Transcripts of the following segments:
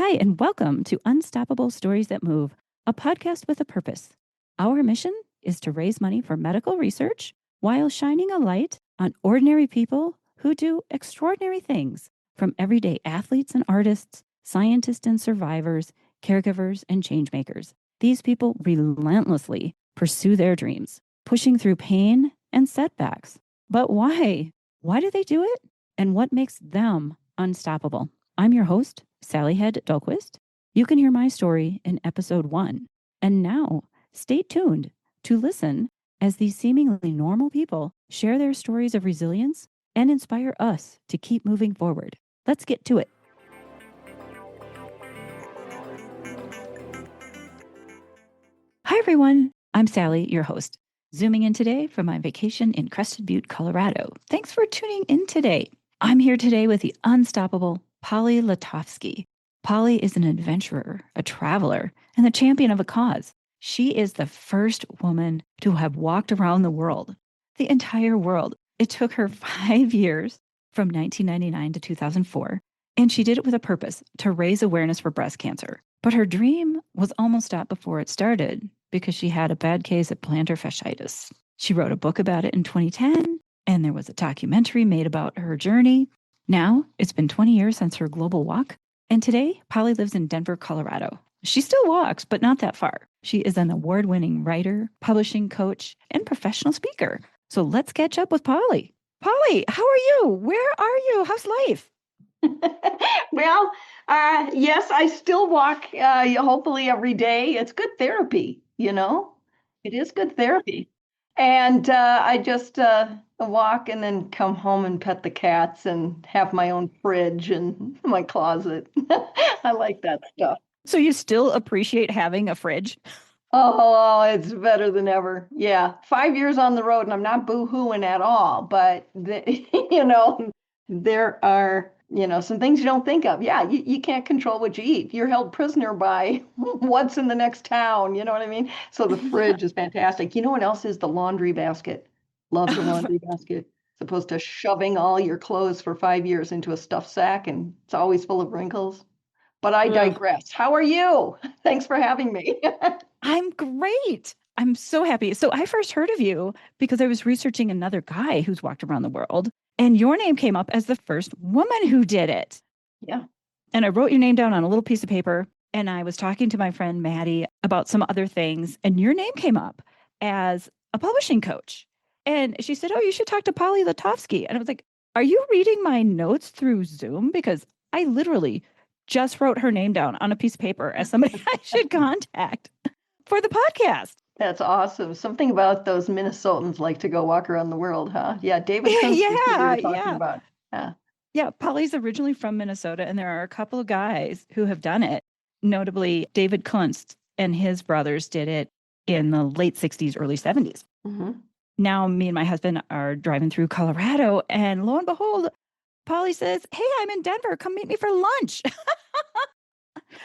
Hi, and welcome to Unstoppable Stories That Move, a podcast with a purpose. Our mission is to raise money for medical research while shining a light on ordinary people who do extraordinary things, from everyday athletes and artists, scientists and survivors, caregivers and changemakers. These people relentlessly pursue their dreams, pushing through pain and setbacks. But why? Why do they do it? And what makes them unstoppable? I'm your host, Sally Head Dahlquist. You can hear my story in episode 1. And now, stay tuned to listen as these seemingly normal people share their stories of resilience and inspire us to keep moving forward. Let's get to it. Hi, everyone. I'm Sally, your host, zooming in today from my vacation in Crested Butte, Colorado. Thanks for tuning in today. I'm here today with the unstoppable Polly Letofsky. Polly is an adventurer, a traveler, and the champion of a cause. She is the first woman to have walked around the world, the entire world. It took her 5 years from 1999 to 2004, and she did it with a purpose, to raise awareness for breast cancer. But her dream was almost stopped before it started because she had a bad case of plantar fasciitis. She wrote a book about it in 2010, and there was a documentary made about her journey. Now, it's been 20 years since her global walk, and today, Polly lives in Denver, Colorado. She still walks, but not that far. She is an award-winning writer, publishing coach, and professional speaker. So let's catch up with Polly. Polly, how are you? Where are you? How's life? Well, yes, I still walk, hopefully every day. It's good therapy, you know? It is good therapy. And I just walk and then come home and pet the cats and have my own fridge and my closet. I like that stuff. So you still appreciate having a fridge? Oh, it's better than ever. Yeah, 5 years on the road, and I'm not boo-hooing at all. But there are some things you don't think of. Yeah, you can't control what you eat. You're held prisoner by what's in the next town. You know what I mean? So the fridge is fantastic. You know what else is the laundry basket? Love the laundry basket. As opposed to shoving all your clothes for 5 years into a stuffed sack, and it's always full of wrinkles. But I digress. How are you? Thanks for having me. I'm great. I'm so happy. So I first heard of you because I was researching another guy who's walked around the world, and your name came up as the first woman who did it. Yeah. And I wrote your name down on a little piece of paper, and I was talking to my friend Maddie about some other things, and your name came up as a publishing coach. And she said, "Oh, you should talk to Polly Letofsky." And I was like, "Are you reading my notes through Zoom? Because I literally just wrote her name down on a piece of paper as somebody I should contact for the podcast." That's awesome. Something about those Minnesotans like to go walk around the world, huh? Yeah, David Kunst is who we were talking about. Yeah. Yeah, Polly's originally from Minnesota, and there are a couple of guys who have done it. Notably, David Kunst and his brothers did it in the late 60s, early 70s. Mm-hmm. Now, me and my husband are driving through Colorado, and lo and behold, Polly says, "Hey, I'm in Denver. Come meet me for lunch."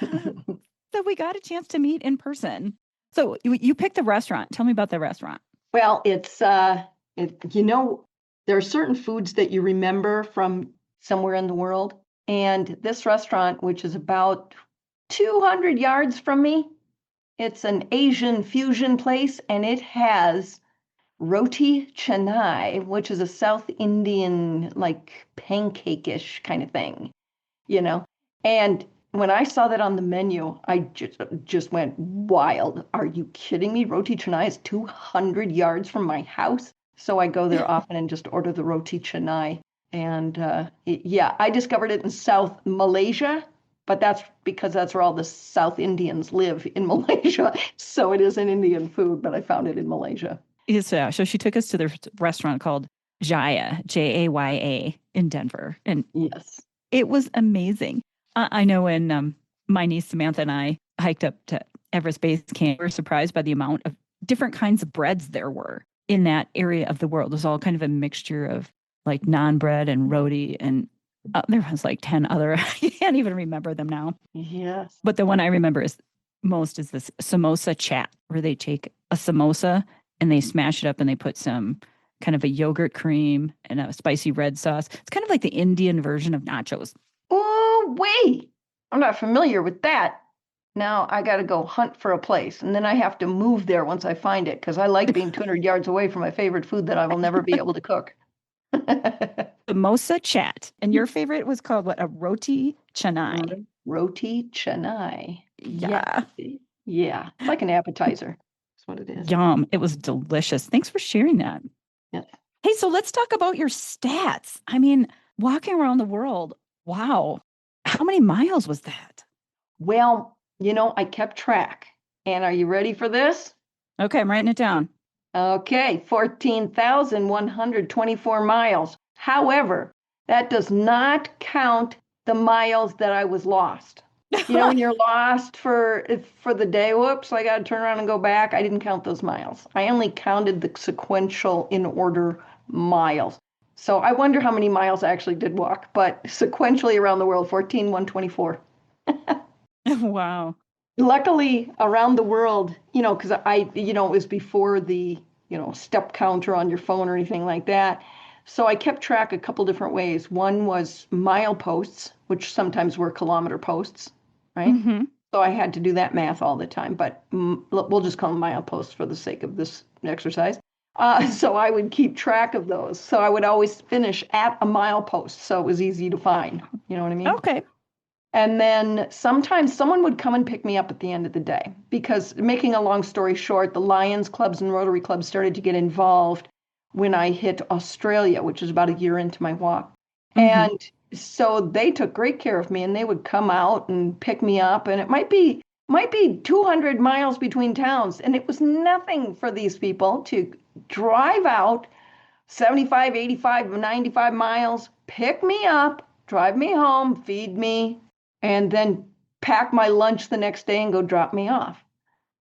So we got a chance to meet in person. So you picked the restaurant. Tell me about the restaurant. Well, it's there are certain foods that you remember from somewhere in the world. And this restaurant, which is about 200 yards from me, it's an Asian fusion place, and it has roti canai, which is a South Indian, like pancake-ish kind of thing, you know. And when I saw that on the menu, I just went wild. Are you kidding me? Roti canai is 200 yards from my house. So I go there often and just order the roti canai. And I discovered it in South Malaysia, but that's because that's where all the South Indians live, in Malaysia. So it is an Indian food, but I found it in Malaysia. So she took us to the restaurant called Jaya, Jaya, in Denver. And yes, it was amazing. I know when my niece Samantha and I hiked up to Everest Base Camp, we were surprised by the amount of different kinds of breads there were in that area of the world. It was all kind of a mixture of like naan bread and roti, and there was like 10 other, I can't even remember them now. Yes. But the one I remember most is this samosa chat, where they take a samosa and they smash it up and they put some kind of a yogurt cream and a spicy red sauce. It's kind of like the Indian version of nachos. Oh, wait. I'm not familiar with that. Now I got to go hunt for a place, and then I have to move there once I find it because I like being 200 yards away from my favorite food that I will never be able to cook. Mimosa chat. And your favorite was called what? A roti canai. Roti canai. Yeah. Yeah. Yeah. It's like an appetizer. That's what it is. Yum. It was delicious. Thanks for sharing that. Yeah. Hey, so let's talk about your stats. I mean, walking around the world. Wow. How many miles was that? Well, I kept track. And are you ready for this? Okay, I'm writing it down. Okay, 14,124 miles. However, that does not count the miles that I was lost. When you're lost for the day, whoops, I got to turn around and go back. I didn't count those miles. I only counted the sequential in order miles. So I wonder how many miles I actually did walk, but sequentially around the world, 14,124. Wow. Luckily, around the world, because it was before the, step counter on your phone or anything like that. So I kept track a couple different ways. One was mile posts, which sometimes were kilometer posts, right? Mm-hmm. So I had to do that math all the time, but we'll just call them mile posts for the sake of this exercise. So I would keep track of those. So I would always finish at a mile post, so it was easy to find. You know what I mean? Okay. And then sometimes someone would come and pick me up at the end of the day because, making a long story short, the Lions clubs and Rotary clubs started to get involved when I hit Australia, which is about a year into my walk. Mm-hmm. And so they took great care of me, and they would come out and pick me up, and it might be 200 miles between towns, and it was nothing for these people to drive out 75, 85, 95 miles, pick me up, drive me home, feed me, and then pack my lunch the next day and go drop me off.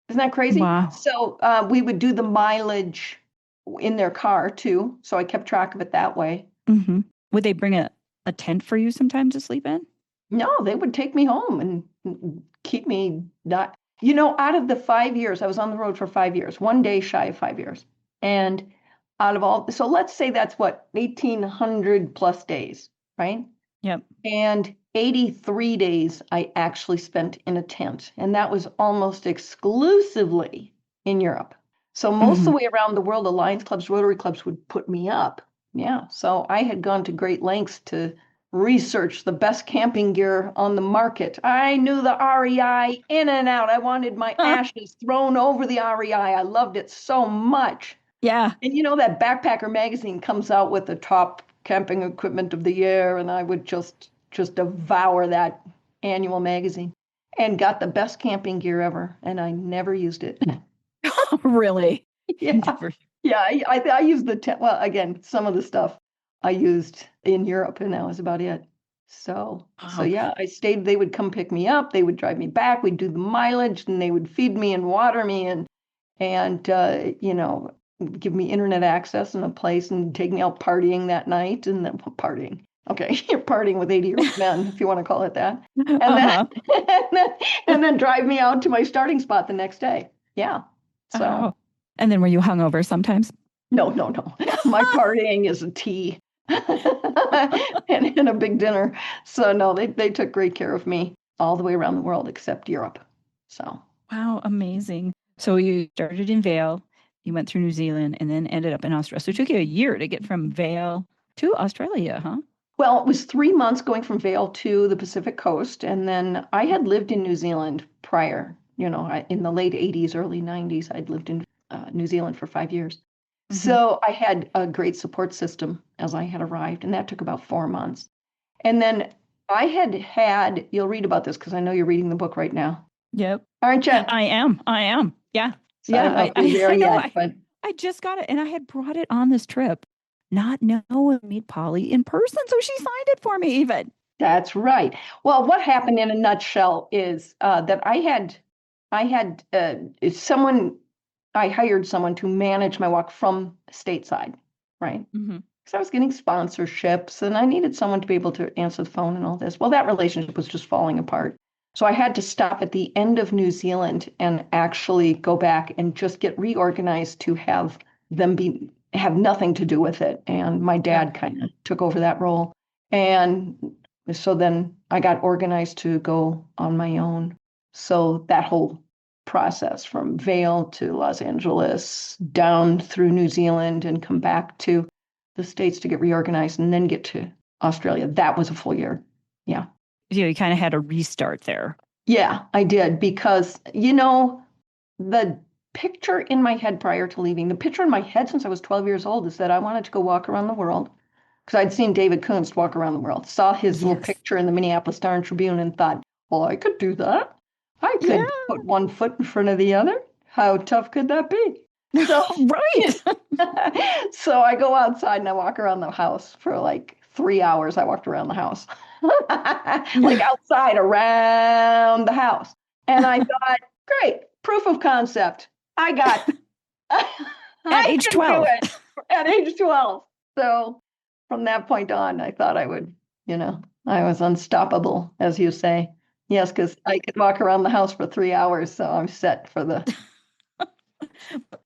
Isn't that crazy? Wow. So we would do the mileage in their car too. So I kept track of it that way. Mm-hmm. Would they bring a tent for you sometimes to sleep in? No, they would take me home and keep me not, out of the 5 years, I was on the road for 5 years, one day shy of 5 years. And out of all, so let's say that's what, 1,800 plus days, right? Yep. And 83 days I actually spent in a tent, and that was almost exclusively in Europe. So most of the way around the world, the Lions clubs, Rotary clubs would put me up. Yeah, so I had gone to great lengths to research the best camping gear on the market. I knew the REI in and out. I wanted my ashes thrown over the REI. I loved it so much. Yeah. And that Backpacker magazine comes out with the top camping equipment of the year, and I would just devour that annual magazine and got the best camping gear ever, and I never used it. Really? Yeah. Never. Yeah, I used the tent. Well, again, some of the stuff I used in Europe, and that was about it. So Wow. yeah, I stayed. They would come pick me up. They would drive me back. We'd do the mileage, and they would feed me and water me, and give me internet access and a place, and take me out partying that night, and then partying. Okay, you're partying with 80-year-old men, if you want to call it that, and Uh-huh. then drive me out to my starting spot the next day. Yeah. So. Oh. And then were you hungover sometimes? No, no, no. My partying is a tea and a big dinner. So no, they took great care of me all the way around the world except Europe. So Wow, amazing. So you started in Vail, you went through New Zealand, and then ended up in Australia. So it took you a year to get from Vail to Australia, huh? well, it was 3 months going from Vail to the Pacific Coast, and then I had lived in New Zealand prior. In the late 80s, early 90s, I'd lived in New Zealand for 5 years. So I had a great support system as I had arrived, and that took about 4 months. And then I had, you'll read about this because I know you're reading the book right now. Yep. Aren't you? I am. Yeah. So I don't know if you're there I know. yet, but I just got it, and I had brought it on this trip, not knowing meet Polly in person. So she signed it for me even. that's right. Well, what happened in a nutshell is that I had someone, I hired someone to manage my walk from stateside, right? Mm-hmm. Because I was getting sponsorships and I needed someone to be able to answer the phone and all this. Well, that relationship was just falling apart. So I had to stop at the end of New Zealand and actually go back and just get reorganized to have them have nothing to do with it. And my dad kind of took over that role. And so then I got organized to go on my own. So that whole process from Vail to Los Angeles, down through New Zealand, and come back to the States to get reorganized and then get to Australia. That was a full year. Yeah. You kind of had a restart there. Yeah, I did because, the picture in my head prior to leaving, the picture in my head since I was 12 years old is that I wanted to go walk around the world because I'd seen David Kunst walk around the world, saw his little picture in the Minneapolis Star and Tribune and thought, well, I could do that. I Yeah. could put one foot in front of the other. How tough could that be? So, Right. so I go outside and I walk around the house for like 3 hours. I walked around the house, like outside around the house. And I thought, great, proof of concept. I got, At I age can 12. do it at age 12. So from that point on, I thought I would, I was unstoppable, as you say. Yes, because I could walk around the house for 3 hours, so I'm set for the.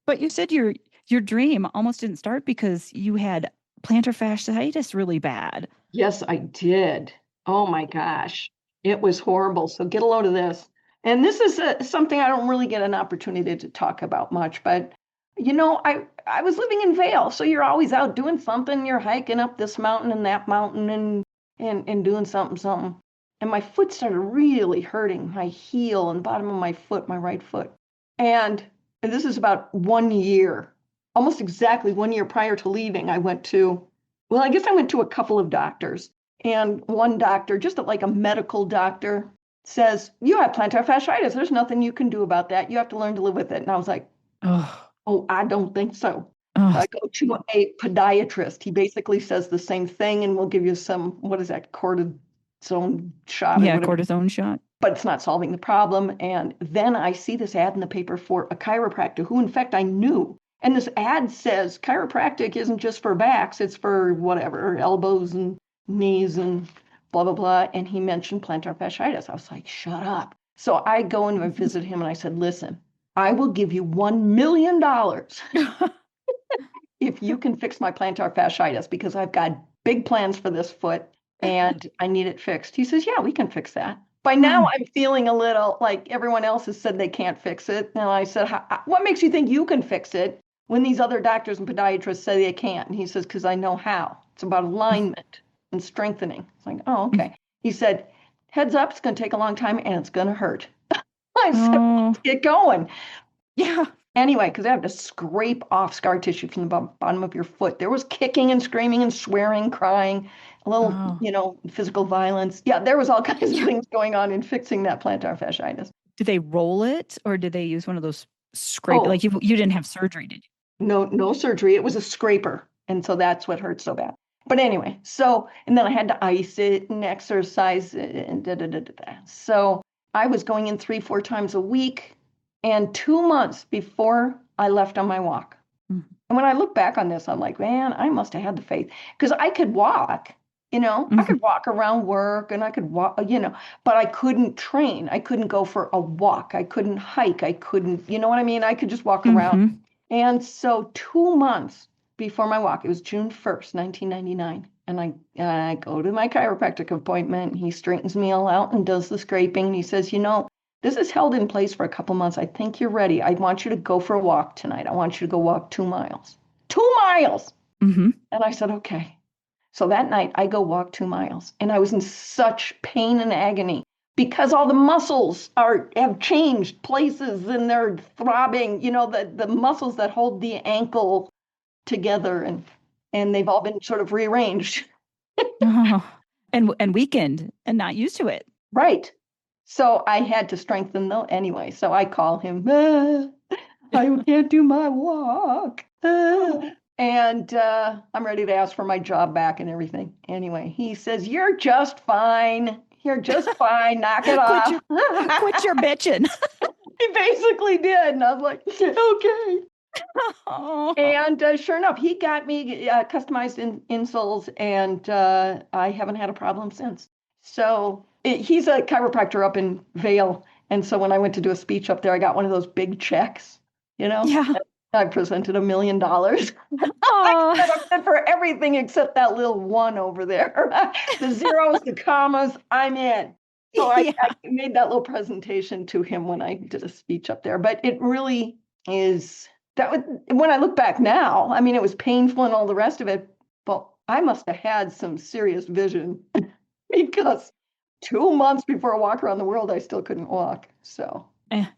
But you said your dream almost didn't start because you had plantar fasciitis really bad. Yes, I did. Oh my gosh, it was horrible. So get a load of this. And this is something I don't really get an opportunity to talk about much, but I was living in Vail, so you're always out doing something. You're hiking up this mountain and that mountain and doing something. And my foot started really hurting, my heel and bottom of my foot, my right foot. And this is about 1 year, almost exactly 1 year prior to leaving. I went to a couple of doctors. And one doctor, just like a medical doctor, says, you have plantar fasciitis. There's nothing you can do about that. You have to learn to live with it. And I was like, oh, I don't think so. So I go to a podiatrist. He basically says the same thing and will give you some, what is that, cortisone shot or whatever. Cortisone shot. But it's not solving the problem. And then I see this ad in the paper for a chiropractor who, in fact, I knew. And this ad says chiropractic isn't just for backs, it's for whatever, elbows and knees and blah, blah, blah. And he mentioned plantar fasciitis. I was like, shut up. So I go and I visit him and I said, listen, I will give you $1 million if you can fix my plantar fasciitis because I've got big plans for this foot and I need it fixed. He says, yeah, we can fix that. By now, I'm feeling a little like everyone else has said they can't fix it. And I said, what makes you think you can fix it when these other doctors and podiatrists say they can't? And he says, because I know how. It's about alignment and strengthening. It's like, oh, okay. He said, heads up, it's going to take a long time and it's going to hurt. I said, let's get going. Yeah. Anyway, because I have to scrape off scar tissue from the bottom of your foot. There was kicking and screaming and swearing, crying, a little, physical violence. Yeah, there was all kinds of things going on in fixing that plantar fasciitis. Did they roll it or did they use one of those scrape? Like you didn't have surgery, did you? No surgery. It was a scraper. And so that's what hurt so bad. But anyway, and then I had to ice it and exercise it and da. So I was going in 3-4 times a week. And 2 months before I left on my walk. Mm-hmm. And when I look back on this, I'm like, man, I must have had the faith because I could walk, I could walk around work and I could walk, but I couldn't train. I couldn't go for a walk. I couldn't hike. I couldn't, you know what I mean? I could just walk around. And so 2 months before my walk, it was June 1st, 1999. And I go to my chiropractic appointment. He straightens me all out and does the scraping. And he says, this is held in place for a couple months. I think you're ready. I want you to go for a walk tonight. I want you to go walk 2 miles. 2 miles. Mm-hmm. And I said, okay. So that night I go walk 2 miles and I was in such pain and agony because all the muscles have changed places and they're throbbing, the muscles that hold the ankle together and they've all been sort of rearranged. And weakened and not used to it. Right. So I had to strengthen them anyway. So I call him, I can't do my walk. And I'm ready to ask for my job back and everything. Anyway, he says, you're just fine. You're just fine. Knock it off. Quit your bitching. He basically did. And I was like, okay. And sure enough, he got me customized insoles and I haven't had a problem since. So he's a chiropractor up in Vail. And so when I went to do a speech up there, I got one of those big checks, Yeah. I presented $1 million. I Oh, said I'm in for everything except that little one over there. The zeros, the commas, I'm in. So I yeah. made that little presentation to him when I did a speech up there. But it really is that when I look back now, I mean, it was painful and all the rest of it, but I must have had some serious vision because 2 months before I walk around the world, I still couldn't walk. So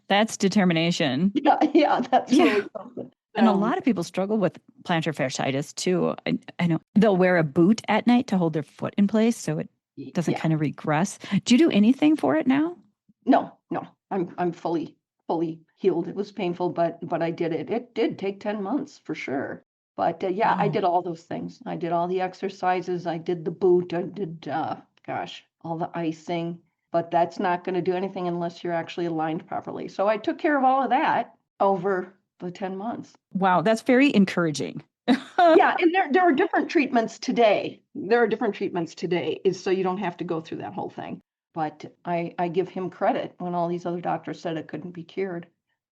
That's determination. yeah, that's Yeah. really something. And a lot of people struggle with plantar fasciitis too. I know they'll wear a boot at night to hold their foot in place so it doesn't Yeah. kind of regress. Do you do anything for it now? No, no, I'm fully healed. It was painful, but I did it. It did take 10 months for sure. But yeah, I Wow. did all those things. I did all the exercises. I did the boot. I did, gosh, all the icing. But that's not going to do anything unless you're actually aligned properly. So I took care of all of that over the 10 months. Wow, that's very encouraging. Yeah, and there are different treatments today. There are different treatments today, is so you don't have to go through that whole thing. But I give him credit when all these other doctors said it couldn't be cured,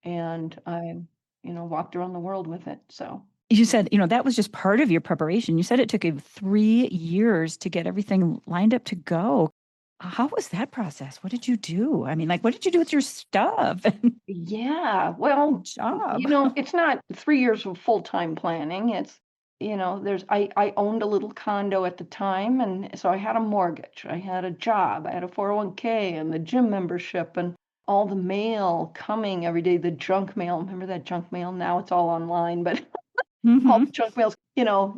and I, walked around the world with it. So You said, that was just part of your preparation. You said it took you 3 years to get everything lined up to go. How was that process? What did you do? I mean, like, what did you do with your stuff and yeah, well, job? it's not 3 years of full-time planning. It's I owned a little condo at the time, and so I had a mortgage, I had a job, I had a 401k and the gym membership and all the mail coming every day, the junk mail. Remember that junk mail? Now it's all online, but all Hmm. the junk mails,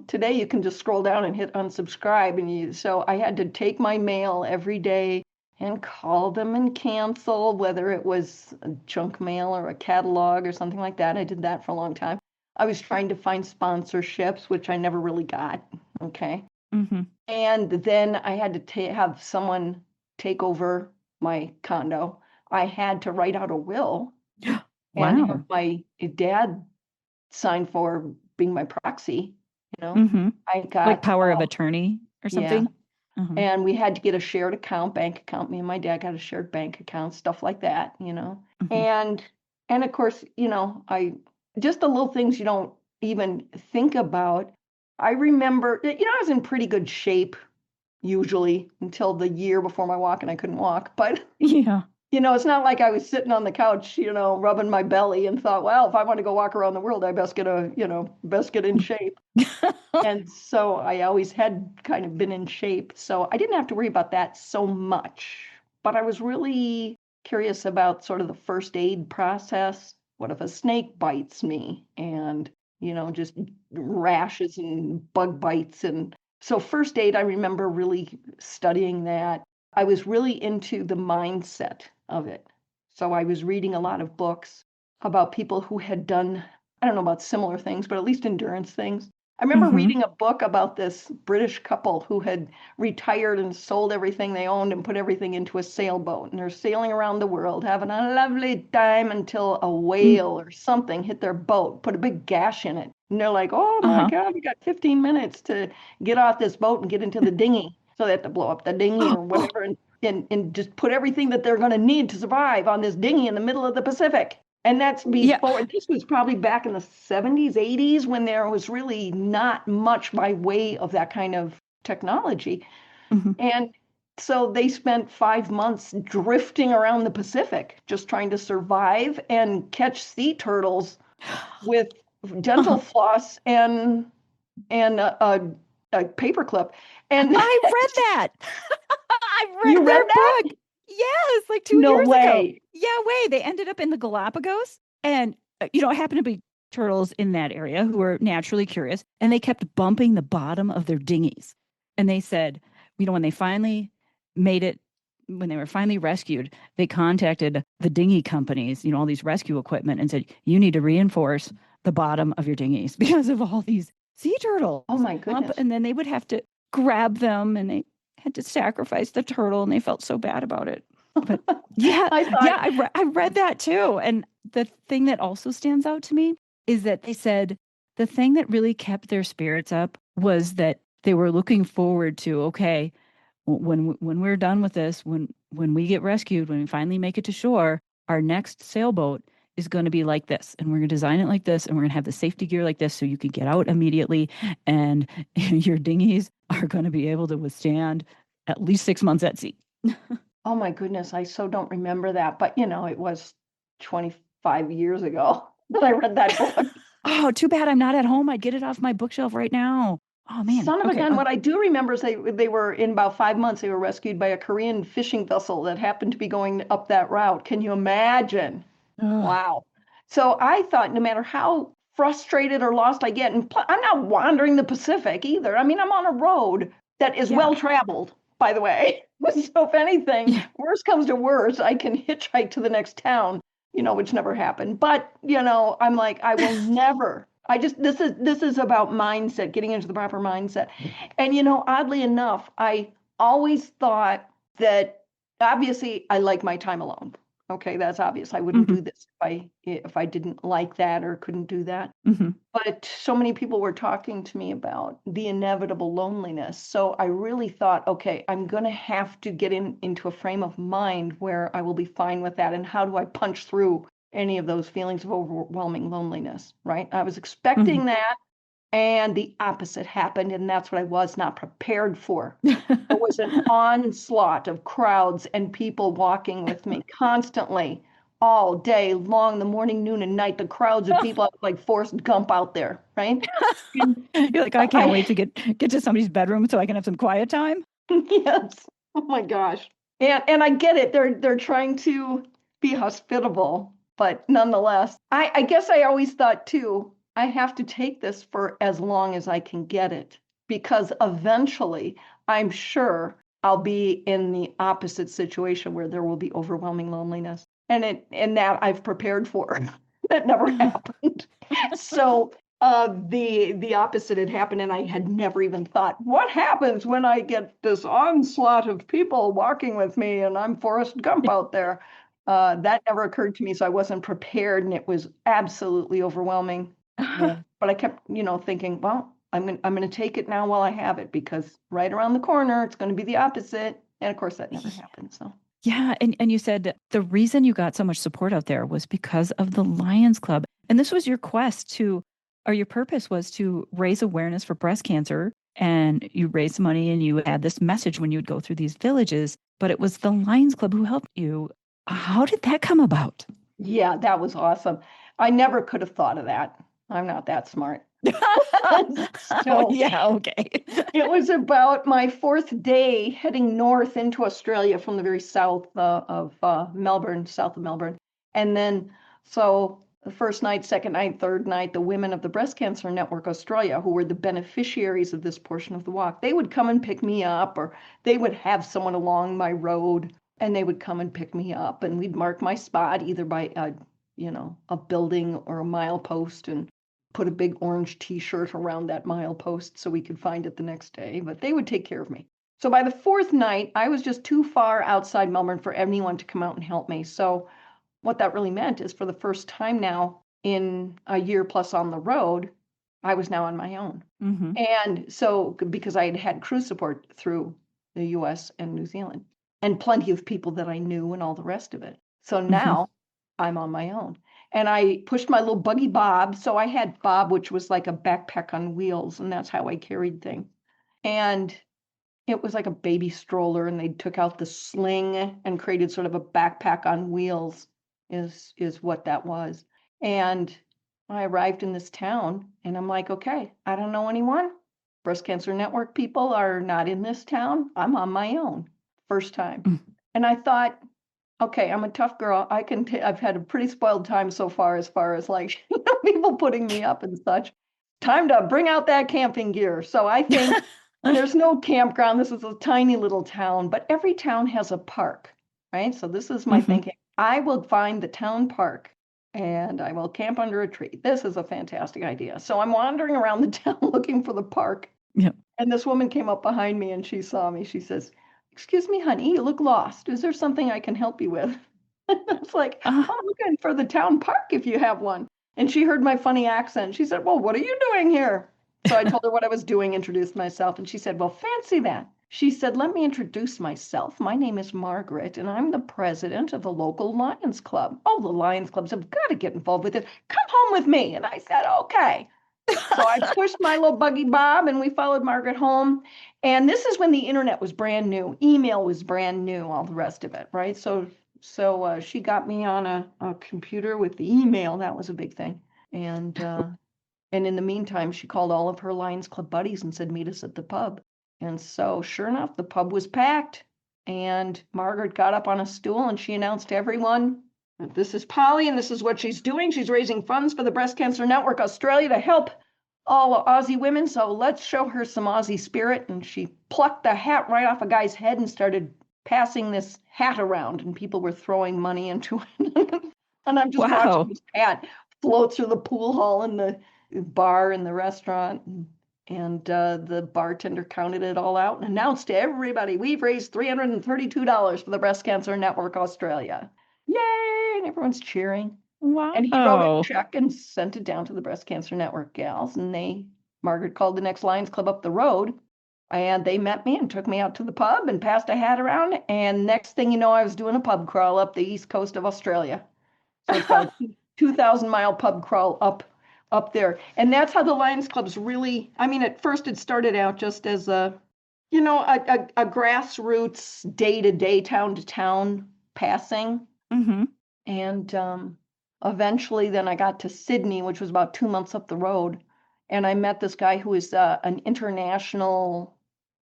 today you can just scroll down and hit unsubscribe, so I had to take my mail every day and call them and cancel, whether it was a junk mail or a catalog or something like that. I did that for a long time. I was trying to find sponsorships, which I never really got. Okay. Hmm. And then I had to have someone take over my condo. I had to write out a will and have Wow. my dad sign for being my proxy. You know, Hmm. I Like got, power of attorney or yeah. something? Hmm. And we had to get a shared account, bank account. Me and my dad got a shared bank account, stuff like that. Hmm. And of course, I just the little things you don't even think about. I remember, I was in pretty good shape usually until the year before my walk, and I couldn't walk. But Yeah. it's not like I was sitting on the couch, rubbing my belly and thought, well, if I want to go walk around the world, I best get in shape. And so I always had kind of been in shape. So I didn't have to worry about that so much. But I was really curious about sort of the first aid process. What if a snake bites me? And, just rashes and bug bites. And so first aid, I remember really studying that. I was really into the mindset of it. So I was reading a lot of books about people who had done, I don't know about similar things, but at least endurance things. I remember Hmm. reading a book about this British couple who had retired and sold everything they owned and put everything into a sailboat. And they're sailing around the world, having a lovely time until a whale or something hit their boat, put a big gash in it. And they're like, oh my Uh-huh. God, we got 15 minutes to get off this boat and get into the dinghy. So they have to blow up the dinghy or whatever and just put everything that they're going to need to survive on this dinghy in the middle of the Pacific. And that's Yeah. before, this was probably back in the 70s, 80s, when there was really not much by way of that kind of technology. Hmm. And so they spent 5 months drifting around the Pacific, just trying to survive and catch sea turtles with dental Uh-huh. floss and a paperclip. And I read that. I you read their read that? book. Yes, like two No years ago. way. Yeah, way. They ended up in the Galapagos. And, it happened to be turtles in that area who were naturally curious. And they kept bumping the bottom of their dinghies. And they said, when they finally made it, when they were finally rescued, they contacted the dinghy companies, all these rescue equipment and said, you need to reinforce the bottom of your dinghies because of all these sea turtles. Oh my goodness. And then they would have to grab them and they had to sacrifice the turtle and they felt so bad about it. But yeah, I yeah, thought, I read that too. And the thing that also stands out to me is that they said the thing that really kept their spirits up was that they were looking forward to, okay, when we're done with this, when we get rescued, when we finally make it to shore, our next sailboat is going to be like this, and we're going to design it like this, and we're going to have the safety gear like this so you can get out immediately, and your dinghies are going to be able to withstand at least 6 months at sea. Oh my goodness, I so don't remember that, but it was 25 years ago that I read that book. Oh, too bad I'm not at home. I'd get it off my bookshelf right now. Oh man. Son of a Okay. gun, what I do remember is they were in about 5 months, they were rescued by a Korean fishing vessel that happened to be going up that route. Can you imagine? Ugh. Wow. So I thought no matter how frustrated or lost I get, and I'm not wandering the Pacific either. I mean, I'm on a road that is Yeah. well traveled, by the way. So if anything, Yeah. worse comes to worse, I can hitchhike to the next town, which never happened. But, I'm like, I will never. This is about mindset, getting into the proper mindset. And oddly enough, I always thought that obviously I like my time alone. Okay, that's obvious. I wouldn't Hmm. do this if I didn't like that or couldn't do that. Hmm. But so many people were talking to me about the inevitable loneliness. So I really thought, okay, I'm going to have to get into a frame of mind where I will be fine with that. And how do I punch through any of those feelings of overwhelming loneliness, right? I was Hmm. expecting that, and the opposite happened, and that's what I was not prepared for. It was an onslaught of crowds and people walking with me constantly all day long, the morning, noon, and night. The crowds of people like Forrest Gump out there, right? And You're like, I can't wait to I, get to somebody's bedroom so I can have some quiet time. yes, oh my gosh. And I get it. They're trying to be hospitable, but nonetheless, I guess I always thought too, I have to take this for as long as I can get it, because eventually I'm sure I'll be in the opposite situation where there will be overwhelming loneliness. And that I've prepared for. That never happened. So the opposite had happened, and I had never even thought, what happens when I get this onslaught of people walking with me and I'm Forrest Gump out there? That never occurred to me, so I wasn't prepared, and it was absolutely overwhelming. But I kept, thinking, well, I'm gonna take it now while I have it, because right around the corner it's going to be the opposite, and of course that never happened. So Yeah, and you said the reason you got so much support out there was because of the Lions Club. And this was your quest to, or your purpose was to raise awareness for breast cancer. And you raised money and you had this message when you would go through these villages, but it was the Lions Club who helped you. How did that come about? yeah, that was awesome. I never could have thought of that. I'm not that smart. Oh, So yeah, okay. it was about my fourth day heading north into Australia from the very south of Melbourne, south of Melbourne. And then, so the first night, second night, third night, the women of the Breast Cancer Network Australia, who were the beneficiaries of this portion of the walk, they would come and pick me up, or they would have someone along my road, and they would come and pick me up, and we'd mark my spot either by a building or a milepost, and put a big orange T-shirt around that milepost so we could find it the next day, but they would take care of me. So by the fourth night, I was just too far outside Melbourne for anyone to come out and help me. So what that really meant is, for the first time now in a year plus on the road, I was now on my own. Hmm. And so, because I had had crew support through the US and New Zealand, and plenty of people that I knew and all the rest of it. So Hmm. now I'm on my own. And I pushed my little buggy Bob. So I had Bob, which was like a backpack on wheels, and that's how I carried things. And it was like a baby stroller, and they took out the sling and created sort of a backpack on wheels, is what that was. And I arrived in this town, and I'm like, okay, I don't know anyone. Breast Cancer Network people are not in this town. I'm on my own, first time. And I thought, okay, I'm a tough girl. I've had a pretty spoiled time so far as like, people putting me up and such. Time to bring out that camping gear. So I think there's no campground. This is a tiny little town, but every town has a park, right? So this is my Hmm. thinking. I will find the town park and I will camp under a tree. This is a fantastic idea. So I'm wandering around the town looking for the park. Yeah. And this woman came up behind me and she saw me. She says, "Excuse me, honey, you look lost. Is there something I can help you with?" It's like, Uh, "I'm looking for the town park if you have one." And she heard my funny accent. She said, "Well, what are you doing here?" So I told her what I was doing, introduced myself, and she said, "Well, fancy that. she said, let me introduce myself. My name is Margaret, and I'm the president of the local Lions Club. Oh, the Lions Clubs have got to get involved with it. Come home with me. And I said, okay. So I pushed my little buggy Bob, and we followed Margaret home. And this is when the internet was brand new. Email was brand new, all the rest of it, right? So she got me on a computer with the email. That was a big thing. And in the meantime, she called all of her Lions Club buddies and said, meet us at the pub. And so sure enough, the pub was packed. And Margaret got up on a stool and she announced to everyone, this is Polly and this is what she's doing. She's raising funds for the Breast Cancer Network Australia to help all Aussie women. So let's show her some Aussie spirit. And she plucked the hat right off a guy's head and started passing this hat around. And people were throwing money into it. And I'm just watching this hat float through the pool hall and the bar in the restaurant. And the bartender counted it all out and announced to everybody, we've raised $332 for the Breast Cancer Network Australia. Yay! And everyone's cheering. Wow. And he wrote a check and sent it down to the Breast Cancer Network gals. And Margaret called the next Lions Club up the road. And they met me and took me out to the pub and passed a hat around. And next thing you know, I was doing a pub crawl up the east coast of Australia. So it's about a 2,000-mile pub crawl up there. And that's how the Lions Clubs really, I mean, at first it started out just as a grassroots day-to-day, town-to-town passing. Mm-hmm. And eventually then I got to Sydney, which was about 2 months up the road. And I met this guy who was an international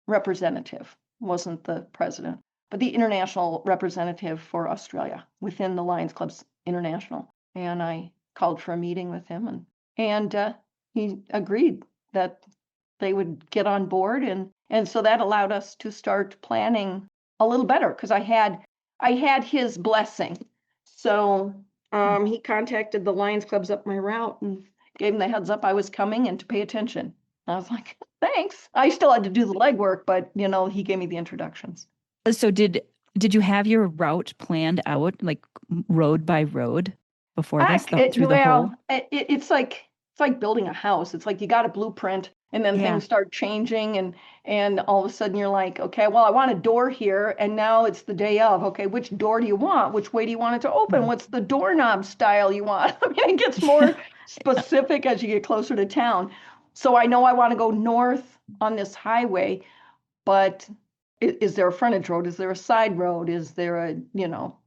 representative, wasn't the president, but the international representative for Australia within the Lions Clubs International. And I called for a meeting with him, and he agreed that they would get on board. And so that allowed us to start planning a little better because I had his blessing. So he contacted the Lions Clubs up my route and gave them the heads up I was coming and to pay attention. I was like, thanks. I still had to do the legwork, but he gave me the introductions. So did you have your route planned out, like road by road before this? It's like building a house. It's like you got a blueprint and then things start changing and all of a sudden you're like, okay, well, I want a door here. And now it's the day of, okay, which door do you want? Which way do you want it to open? Mm-hmm. What's the doorknob style you want? I mean, it gets more specific as you get closer to town. So I know I want to go north on this highway, but is there a frontage road? Is there a side road? Is there a,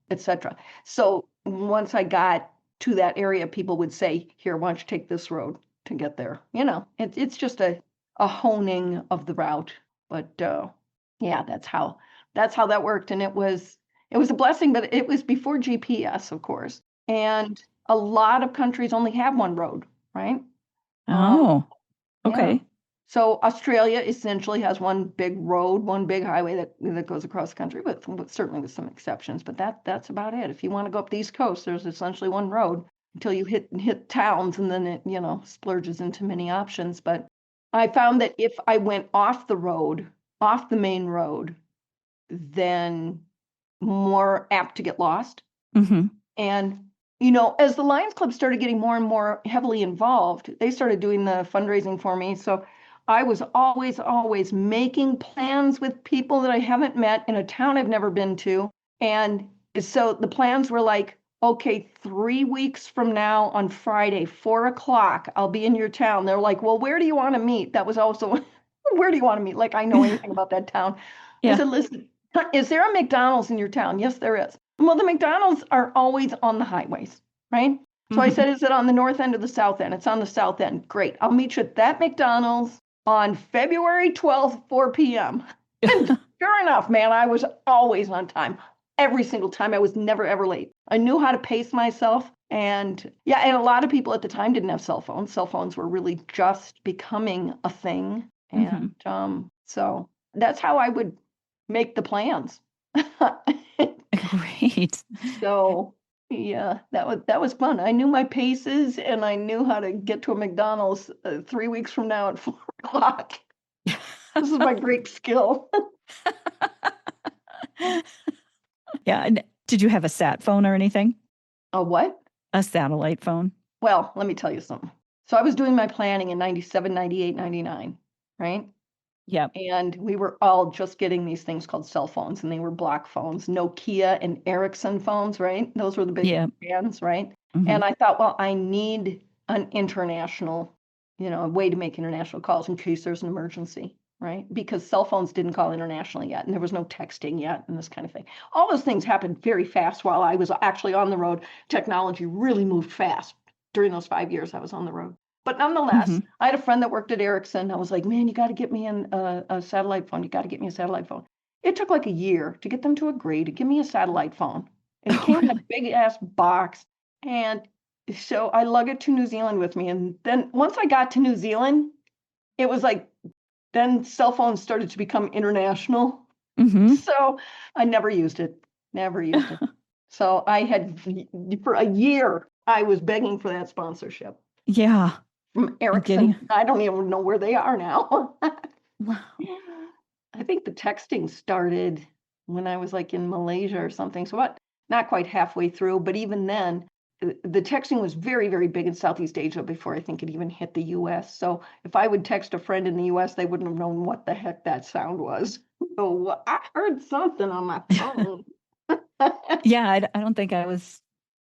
et cetera. So once I got to that area, people would say, here, why don't you take this road to get there? It's just a honing of the route. But that's how that worked. And it was a blessing, but it was before GPS, of course. And a lot of countries only have one road, right? Oh, okay. Yeah. So Australia essentially has one big road, one big highway that goes across the country, but certainly with some exceptions. But that's about it. If you want to go up the East Coast, there's essentially one road until you hit towns, and then it splurges into many options. But I found that if I went off the main road, then more apt to get lost. Mm-hmm. And as the Lions Club started getting more and more heavily involved, they started doing the fundraising for me. So I was always making plans with people that I haven't met in a town I've never been to. And so the plans were like, okay, 3 weeks from now on Friday, 4:00, I'll be in your town. They're like, well, where do you want to meet? That was also, where do you want to meet? Like, I know anything about that town. Yeah. I said, listen, is there a McDonald's in your town? Yes, there is. Well, the McDonald's are always on the highways, right? So I said, is it on the north end or the south end? It's on the south end. Great. I'll meet you at that McDonald's on February 12th, 4 p.m. And sure enough, man, I was always on time. Every single time. I was never, ever late. I knew how to pace myself. And and a lot of people at the time didn't have cell phones. Cell phones were really just becoming a thing. And so that's how I would make the plans. Great. So yeah, that was fun. I knew my paces and I knew how to get to a McDonald's 3 weeks from now at 4:00. This is my great skill. Yeah. And did you have a sat phone or anything? A what? A satellite phone? Well, let me tell you something. So I was doing my planning in 97, 98, 99, right? Yep. And we were all just getting these things called cell phones, and they were block phones, Nokia and Ericsson phones, right? Those were the big Yeah. brands, right? Hmm. And I thought, well, I need an international, a way to make international calls in case there's an emergency, right? Because cell phones didn't call internationally yet, and there was no texting yet, and this kind of thing. All those things happened very fast while I was actually on the road. Technology really moved fast during those 5 years I was on the road. But nonetheless, Hmm. I had a friend that worked at Ericsson. I was like, man, you got to get me a satellite phone. You got to get me a satellite phone. It took like a year to get them to agree to give me a satellite phone. And it Oh, came in a really? big ass box. And so I lug it to New Zealand with me. And then once I got to New Zealand, it was like, then cell phones started to become international. Hmm. So I never used it, never used it. So I had, for a year, I was begging for that sponsorship Yeah. from And getting, Ericsson. I don't even know where they are now. wow. I think the texting started when I was like in Malaysia or something. So what? Not quite halfway through, but even then, the texting was very, very big in Southeast Asia before I think it even hit the US. So if I would text a friend in the US, they wouldn't have known what the heck that sound was. So I heard something on my phone. Yeah, I don't think I was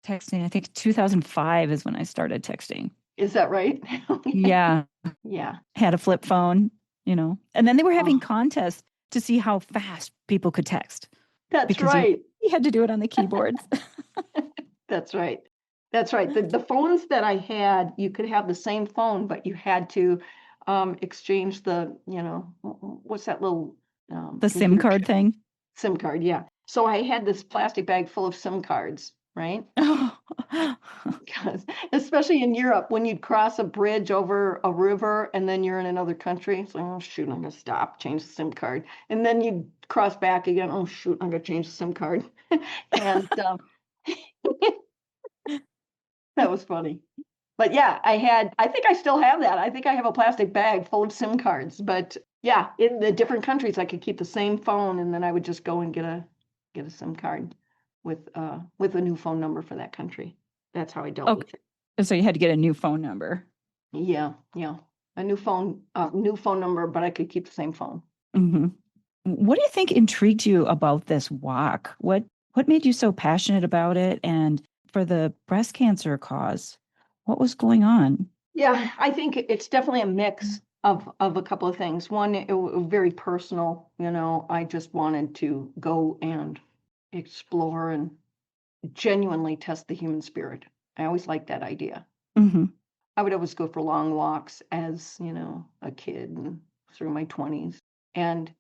texting. I think 2005 is when I started texting. Is that right? Yeah, Yeah. had a flip phone, you know. And then they were having Oh, contests to see how fast people could text that's because you right. had to do it on the keyboards. That's right. That's right. The phones that I had, you could have the same phone, but you had to exchange what's that little The SIM computer card chip? thing. SIM card, yeah. So I had this plastic bag full of SIM cards, right? Oh. Because especially in Europe, when you'd cross a bridge over a river and then you're in another country, it's like, oh shoot, I'm gonna stop, change the SIM card. And then you'd cross back again, oh shoot, I'm gonna change the SIM card. And that was funny. But yeah, I think I still have that. I think I have a plastic bag full of SIM cards. But yeah, in the different countries, I could keep the same phone and then I would just go and get a SIM card with a new phone number for that country. That's how I dealt Okay. with it. So you had to get a new phone number. Yeah, yeah. New phone number, but I could keep the same phone. Hmm. What do you think intrigued you about this walk? What made you so passionate about it? And for the breast cancer cause, what was going on? Yeah, I think it's definitely a mix of a couple of things. One, it was very personal. I just wanted to go and explore and genuinely test the human spirit. I always liked that idea. Hmm. I would always go for long walks as, a kid and through my 20s. And,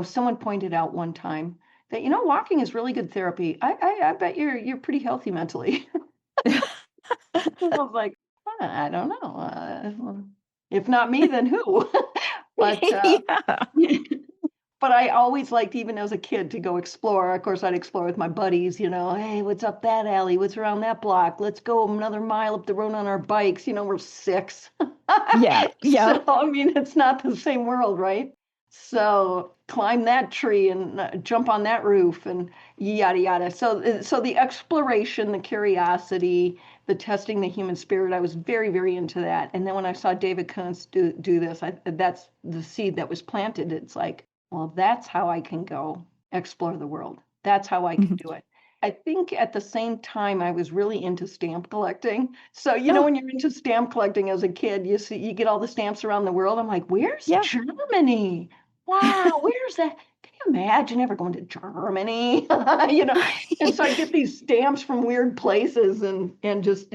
someone pointed out one time that, walking is really good therapy. I bet you're pretty healthy mentally. I was like, I don't know. If not me, then who? But Yeah. but I always liked, even as a kid, to go explore. Of course, I'd explore with my buddies, hey, what's up that alley? What's around that block? Let's go another mile up the road on our bikes. We're 6. Yeah. Yeah. So, I mean, it's not the same world, right? So climb that tree and jump on that roof and yada yada. So the exploration, the curiosity, the testing the human spirit, I was very, very into that. And then when I saw David Kuntz do this, that's the seed that was planted. It's like, well, that's how I can go explore the world. That's how I can Mhm. do it. I think at the same time I was really into stamp collecting. So, Oh, when you're into stamp collecting as a kid, you get all the stamps around the world. I'm like, where's yeah. Germany? Wow, where's that? Can you imagine ever going to Germany? And so I get these stamps from weird places and just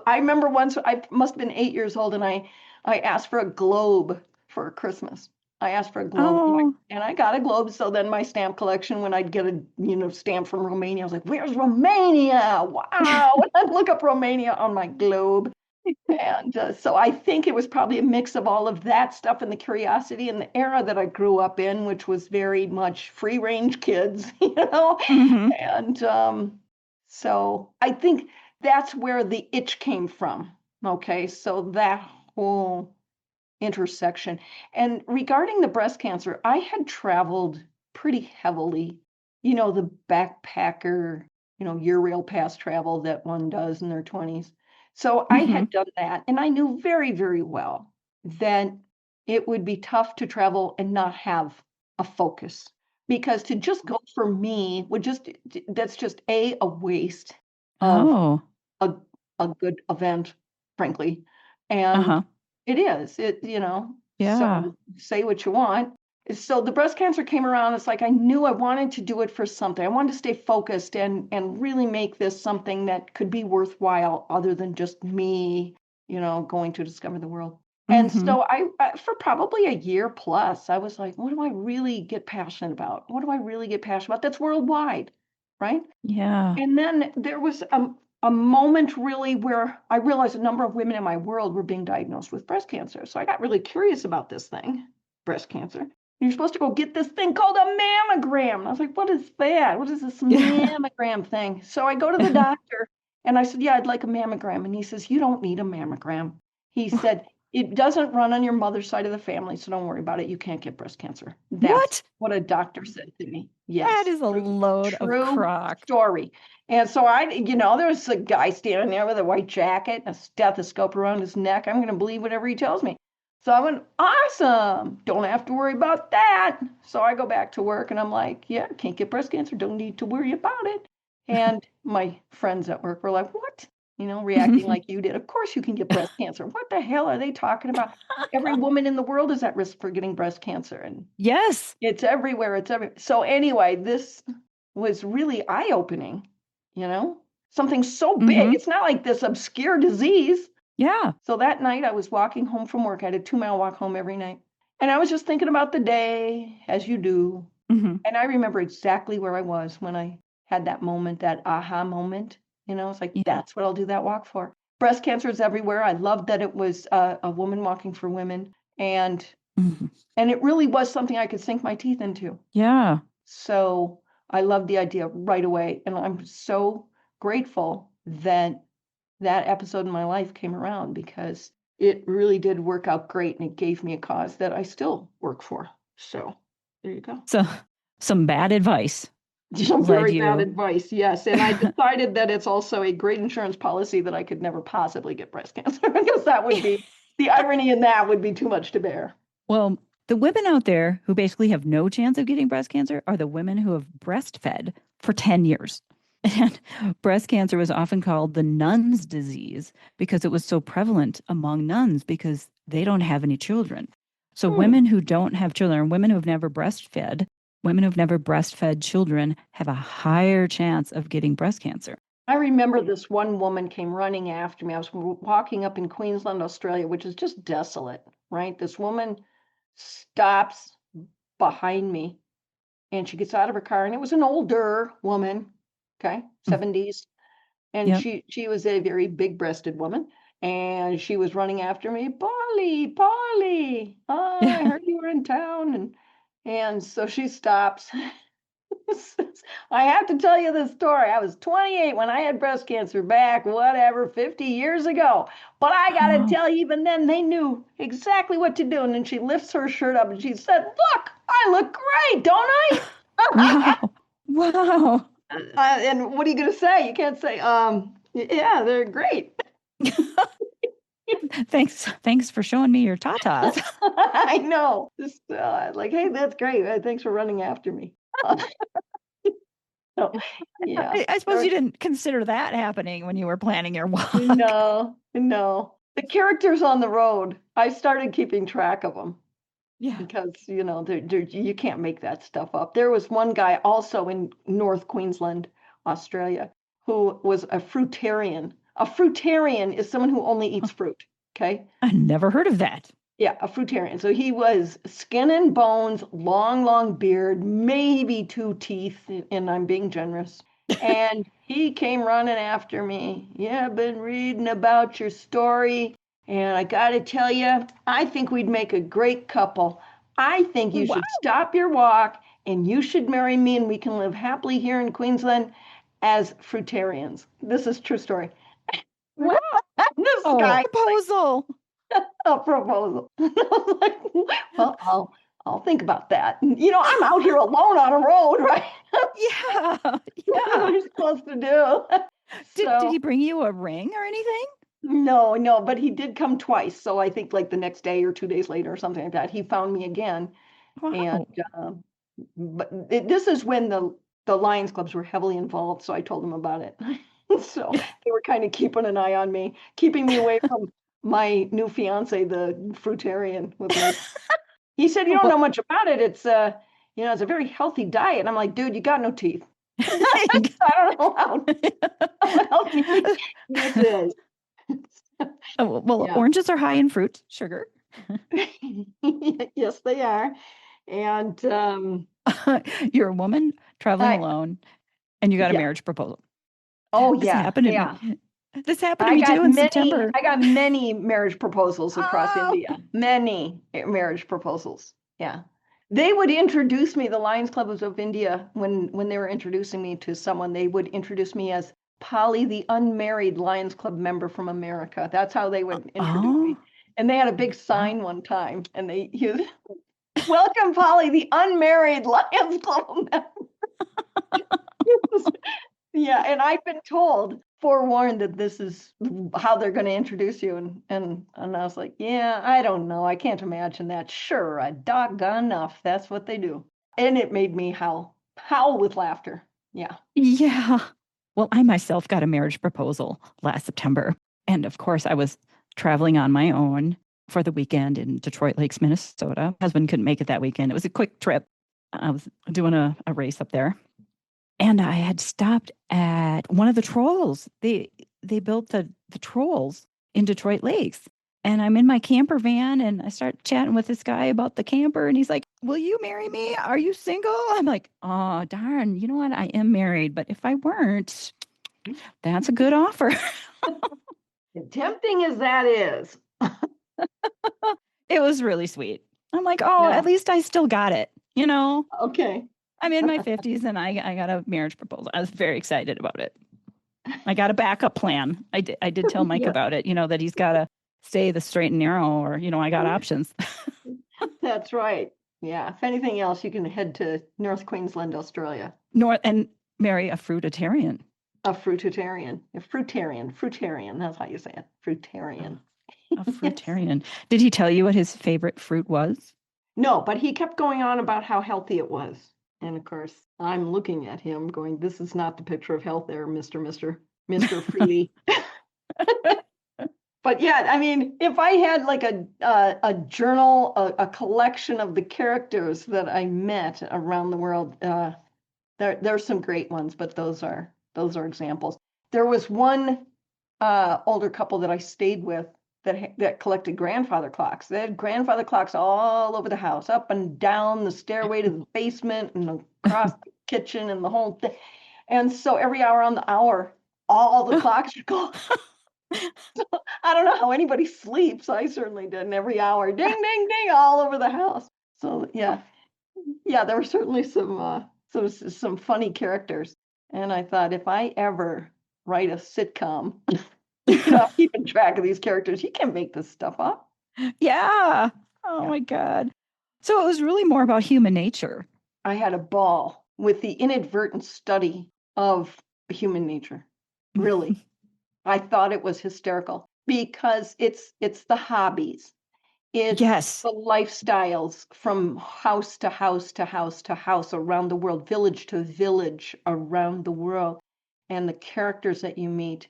I remember once I must have been 8 years old and I asked for a globe for Christmas. I asked for a globe Oh, and I got a globe. So then my stamp collection, when I'd get a stamp from Romania, I was like, "Where's Romania? Wow!" And I'd look up Romania on my globe, and so I think it was probably a mix of all of that stuff and the curiosity and the era that I grew up in, which was very much free range kids, hmm. and so I think that's where the itch came from. Okay, so that whole intersection. And regarding the breast cancer, I had traveled pretty heavily, the backpacker, year rail pass travel that one does in their 20s. So I Hmm. had done that, and I knew very, very well that it would be tough to travel and not have a focus. Because to just go for me would that's just a waste of Oh, a good event, frankly. And uh-huh. it is, Yeah. so say what you want. So the breast cancer came around, it's like I knew I wanted to do it for something. I wanted to stay focused and really make this something that could be worthwhile other than just me, going to discover the world. And Mm-hmm. so for probably a year plus, I was like, what do I really get passionate about? What do I really get passionate about? That's worldwide, right? Yeah. And then there was a moment really where I realized a number of women in my world were being diagnosed with breast cancer. So I got really curious about this thing, breast cancer. And you're supposed to go get this thing called a mammogram. And I was like, what is that? What is this Yeah. mammogram thing? So I go to the doctor and I said, yeah, I'd like a mammogram. And he says, you don't need a mammogram. He said, it doesn't run on your mother's side of the family, so don't worry about it. You can't get breast cancer. That's What? what a doctor said to me. That Yes, is a true, load of true crock. story. And so there was a guy standing there with a white jacket and a stethoscope around his neck. I'm going to believe whatever he tells me. So I went, awesome. Don't have to worry about that. So I go back to work and I'm like, yeah, can't get breast cancer. Don't need to worry about it. And my friends at work were like, what? Reacting like you did. Of course you can get breast cancer. What the hell are they talking about? Every woman in the world is at risk for getting breast cancer. And Yes. it's everywhere. It's everywhere. So anyway, this was really eye-opening, you know? Something so big. Mm-hmm. It's not like this obscure disease. Yeah. So that night I was walking home from work. I had a 2-mile walk home every night. And I was just thinking about the day, as you do. Mm-hmm. And I remember exactly where I was when I had that moment, that aha moment. It's like, Yeah. that's what I'll do that walk for. Breast cancer is everywhere. I loved that it was a woman walking for women. And Mm-hmm. and it really was something I could sink my teeth into. Yeah. So I loved the idea right away. And I'm so grateful that that episode in my life came around because it really did work out great and it gave me a cause that I still work for. So there you go. So some bad advice Some led very bad you. advice, yes. And I decided that it's also a great insurance policy that I could never possibly get breast cancer because that would be the irony in that would be too much to bear. Well, the women out there who basically have no chance of getting breast cancer are the women who have breastfed for 10 years. And breast cancer was often called the nun's disease because it was so prevalent among nuns because they don't have any children. So Hmm. women who don't have children, women who've never breastfed children have a higher chance of getting breast cancer. I remember this one woman came running after me. I was walking up in Queensland, Australia, which is just desolate, right? This woman stops behind me and she gets out of her car, and it was an older woman, okay, Mm, 70s. And yep. she was a very big-breasted woman, and she was running after me, Polly, Polly, oh, I heard you were in town. And so she stops. I have to tell you this story. I was 28 when I had breast cancer back, whatever, 50 years ago. But I got to Oh, tell you, even then, they knew exactly what to do. And then she lifts her shirt up and she said, look, I look great, don't I? wow. Wow. And what are you going to say? You can't say, yeah, they're great. Thanks for showing me your tatas. I know. Just like, hey, that's great. Thanks for running after me. So, yeah. I suppose you didn't consider that happening when you were planning your walk. No, no. The characters on the road, I started keeping track of them Yeah. because, you can't make that stuff up. There was one guy also in North Queensland, Australia, who was a fruitarian. A fruitarian is someone who only eats fruit, okay? I never heard of that. Yeah, a fruitarian. So he was skin and bones, long, long beard, maybe 2 teeth, and I'm being generous. And he came running after me. Yeah, I've been reading about your story, and I got to tell you, I think we'd make a great couple. I think you Wow. should stop your walk, and you should marry me, and we can live happily here in Queensland as fruitarians. This is true story. Wow. This guy Proposal. a proposal. I was like, well, I'll think about that. I'm out here alone on a road, right? Yeah. What am Yeah. I supposed to do? Did he So bring you a ring or anything? No, but he did come twice. So I think like the next day or 2 days later or something like that, he found me again. And Wow. but this is when the Lions clubs were heavily involved, so I told them about it. So they were kind of keeping an eye on me, keeping me away from my new fiance, the fruitarian with my. He said, "You don't know Well, much about it. It's a very healthy diet." And I'm like, "Dude, you got no teeth." I don't know how healthy this is. well, Yeah. oranges are high in fruit, sugar. Yes, they are. And You're a woman traveling I alone, and you got a yeah. marriage proposal. Oh This yeah, happened to yeah. me. This happened to me too in September. I got many marriage proposals across Oh, India. Many marriage proposals. Yeah. They would introduce me, the Lions Clubs of India, when they were introducing me to someone, they would introduce me as Polly, the unmarried Lions Club member from America. That's how they would introduce oh, me. And they had a big wow. sign one time, and he was, "Welcome, Polly, the unmarried Lions Club member." Yeah, and I've been told, forewarned that this is how they're going to introduce you, and I was like, yeah, I don't know, I can't imagine that. Sure, a doggone enough, that's what they do, and it made me howl with laughter. Yeah. Yeah. Well, I myself got a marriage proposal last September. And of course, I was traveling on my own for the weekend in Detroit Lakes, Minnesota. My husband couldn't make it that weekend. It was a quick trip. I was doing a race up there. And I had stopped at one of the trolls. They built the trolls in Detroit Lakes. And I'm in my camper van and I start chatting with this guy about the camper. And he's like, "Will you marry me? Are you single?" I'm like, "Oh, darn. You know what? I am married. But if I weren't, that's a good offer." Tempting as that is. It was really sweet. I'm like, "Oh, Yeah. at least I still got it. You know, Okay. I'm in my 50s and I got a marriage proposal." I was very excited about it. I got a backup plan. I did tell Mike Yeah. about it, that he's got to stay the straight and narrow, or, I got options. That's right. Yeah. If anything else, you can head to North Queensland, Australia. North and marry a fruitarian. A fruitarian. That's how you say it. Oh, Fruitarian. a Yes. fruitarian. Did he tell you what his favorite fruit was? No, but he kept going on about how healthy it was. And of course, I'm looking at him going, "This is not the picture of health there, Mr. Freely." But yeah, I mean, if I had like a journal, a collection of the characters that I met around the world, there's some great ones, but those are examples. There was one older couple that I stayed with that collected grandfather clocks. They had grandfather clocks all over the house, up and down the stairway to the basement and across the kitchen and the whole thing. And so every hour on the hour, all the clocks would go. I don't know how anybody sleeps. I certainly didn't. Every hour, ding, ding, ding, all over the house. So yeah, there were certainly some funny characters. And I thought, if I ever write a sitcom, I'm keeping track of these characters. You can't make this stuff up. Yeah. Oh Yeah. my God. So it was really more about human nature. I had a ball with the inadvertent study of human nature. Really. I thought it was hysterical because it's the hobbies. It's Yes. the lifestyles from house to house to house to house around the world, village to village around the world, and the characters that you meet,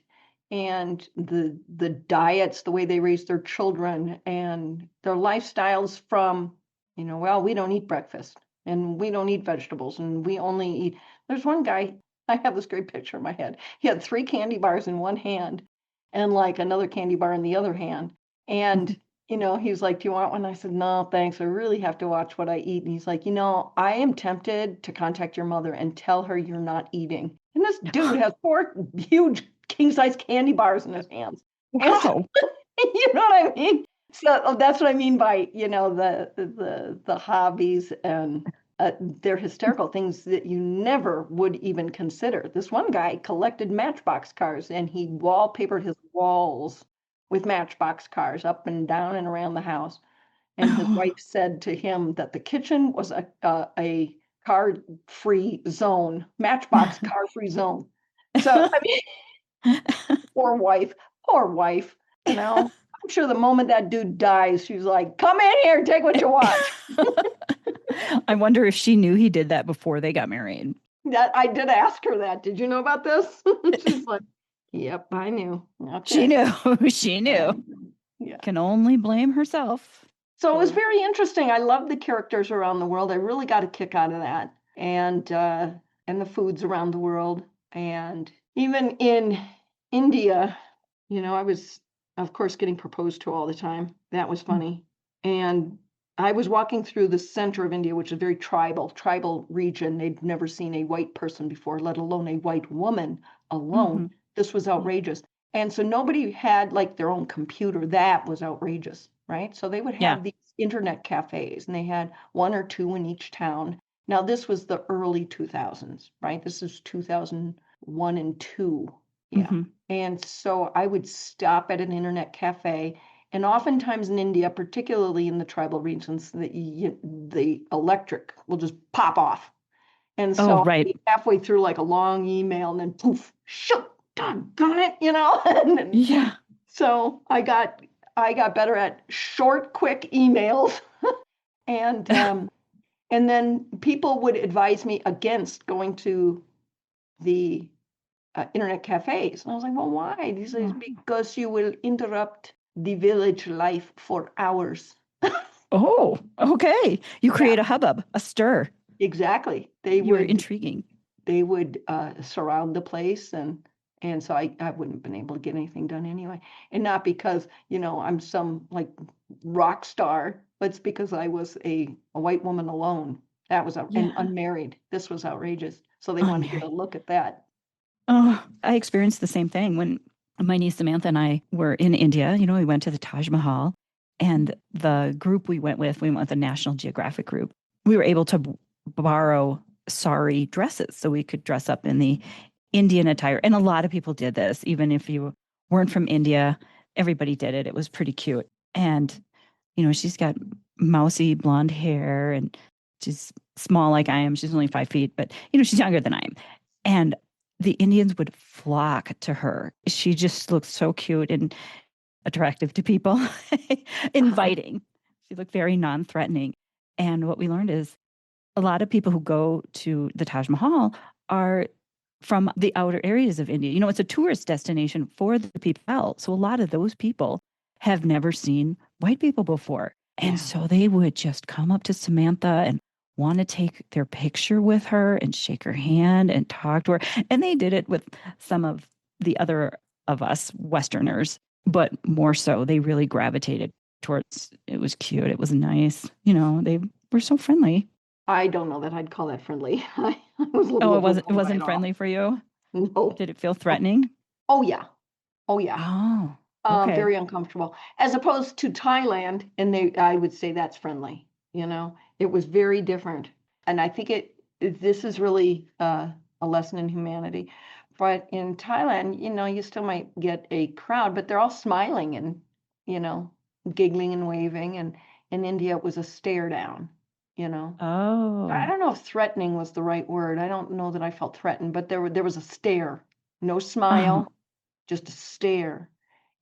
and the diets, the way they raise their children, and their lifestyles from, well, we don't eat breakfast, and we don't eat vegetables, and we only eat. There's one guy, I have this great picture in my head. He had three candy bars in one hand and like another candy bar in the other hand. And he was like, "Do you want one?" I said, "No, thanks. I really have to watch what I eat." And he's like, "I am tempted to contact your mother and tell her you're not eating." And this dude has four huge king-size candy bars in his hands. And Wow. you know what I mean? So that's what I mean by, the hobbies and they're hysterical things that you never would even consider. This one guy collected Matchbox cars and he wallpapered his walls with Matchbox cars up and down and around the house. And his Oh. wife said to him that the kitchen was a car-free zone, Matchbox car-free zone. So I mean, poor wife, poor wife. I'm sure the moment that dude dies, she's like, come in here, take what you want. I wonder if she knew he did that before they got married. That I did ask her that. Did you know about this? She's like, yep, I knew. She Okay. knew. She knew. Yeah. Can only blame herself. So it was very interesting. I love the characters around the world. I really got a kick out of that. And the foods around the world. And even in India, I was, of course, getting proposed to all the time. That was funny. And I was walking through the center of India, which is a very tribal region. They'd never seen a white person before, let alone a white woman alone. This was outrageous. And so nobody had like their own computer. That was outrageous, right? So they would have these internet cafes, and they had one or two in each town. Now, this was the early 2000s, right? This is 2001 and 2. Yeah. And so I would stop at an internet cafe, and oftentimes in India, particularly in the tribal regions, the electric will just pop off. And so I'd be halfway through like a long email, and then poof, shoot, doggone it, Yeah. So I got better at short, quick emails, and then people would advise me against going to the internet cafes. And I was like, well, why? He says, because you will interrupt the village life for hours. Oh, okay. You create a hubbub, a stir. Exactly. You're intriguing. They would surround the place, and so I wouldn't have been able to get anything done anyway. And not because, I'm some like rock star, but it's because I was a white woman alone. That was and unmarried. This was outrageous. So they wanted to get a look at that. Oh, I experienced the same thing when my niece Samantha and I were in India. We went to the Taj Mahal, and the group we went with the National Geographic group. We were able to borrow sari dresses so we could dress up in the Indian attire. And a lot of people did this, even if you weren't from India. Everybody did it. It was pretty cute. And, she's got mousy blonde hair, and she's small like I am. She's only 5 feet, but, she's younger than I am. And the Indians would flock to her. She just looked so cute and attractive to people, inviting. She looked very non-threatening. And what we learned is a lot of people who go to the Taj Mahal are from the outer areas of India. It's a tourist destination for the people. So a lot of those people have never seen white people before. And so they would just come up to Samantha and want to take their picture with her and shake her hand and talk to her. And they did it with some of the other of us Westerners, but more so, they really gravitated towards, it was cute. It was nice. They were so friendly. I don't know that I'd call that friendly. I was it wasn't friendly for you? No. Did it feel threatening? Oh, yeah. Oh, yeah. Oh, okay. Very uncomfortable. As opposed to Thailand, and I would say that's friendly. It was very different. And I think this is really a lesson in humanity. But in Thailand, you still might get a crowd, but they're all smiling and, giggling and waving. And in India, it was a stare down, Oh. I don't know if threatening was the right word. I don't know that I felt threatened, but there was a stare. No smile, just a stare.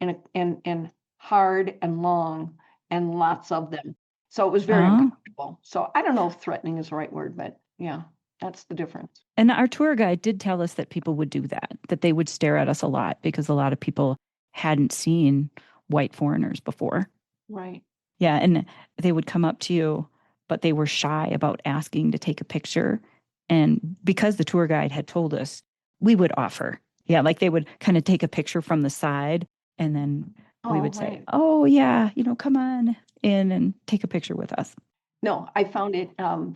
And hard and long and lots of them. So it was very uncomfortable. So I don't know if threatening is the right word, but yeah, that's the difference. And our tour guide did tell us that people would do that they would stare at us a lot because a lot of people hadn't seen white foreigners before. Right. Yeah, and they would come up to you, but they were shy about asking to take a picture. And because the tour guide had told us, we would offer. Yeah, like they would kind of take a picture from the side, and then we would say, oh, yeah, come on in and take a picture with us. No, I found it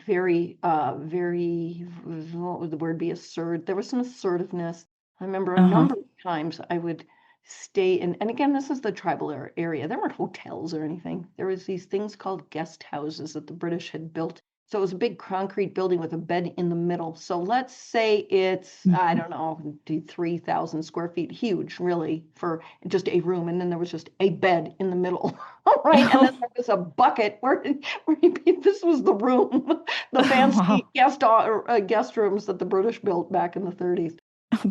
very, what would the word be, assertive. There was some assertiveness. I remember a number of times I would stay in, and again, this is the tribal area. There weren't hotels or anything. There was these things called guest houses that the British had built. So it was a big concrete building with a bed in the middle. So let's say it's, I don't know, 3,000 square feet, huge, really, for just a room. And then there was just a bed in the middle, right? And then there was a bucket where this was the room, the fancy guest rooms that the British built back in the 30s.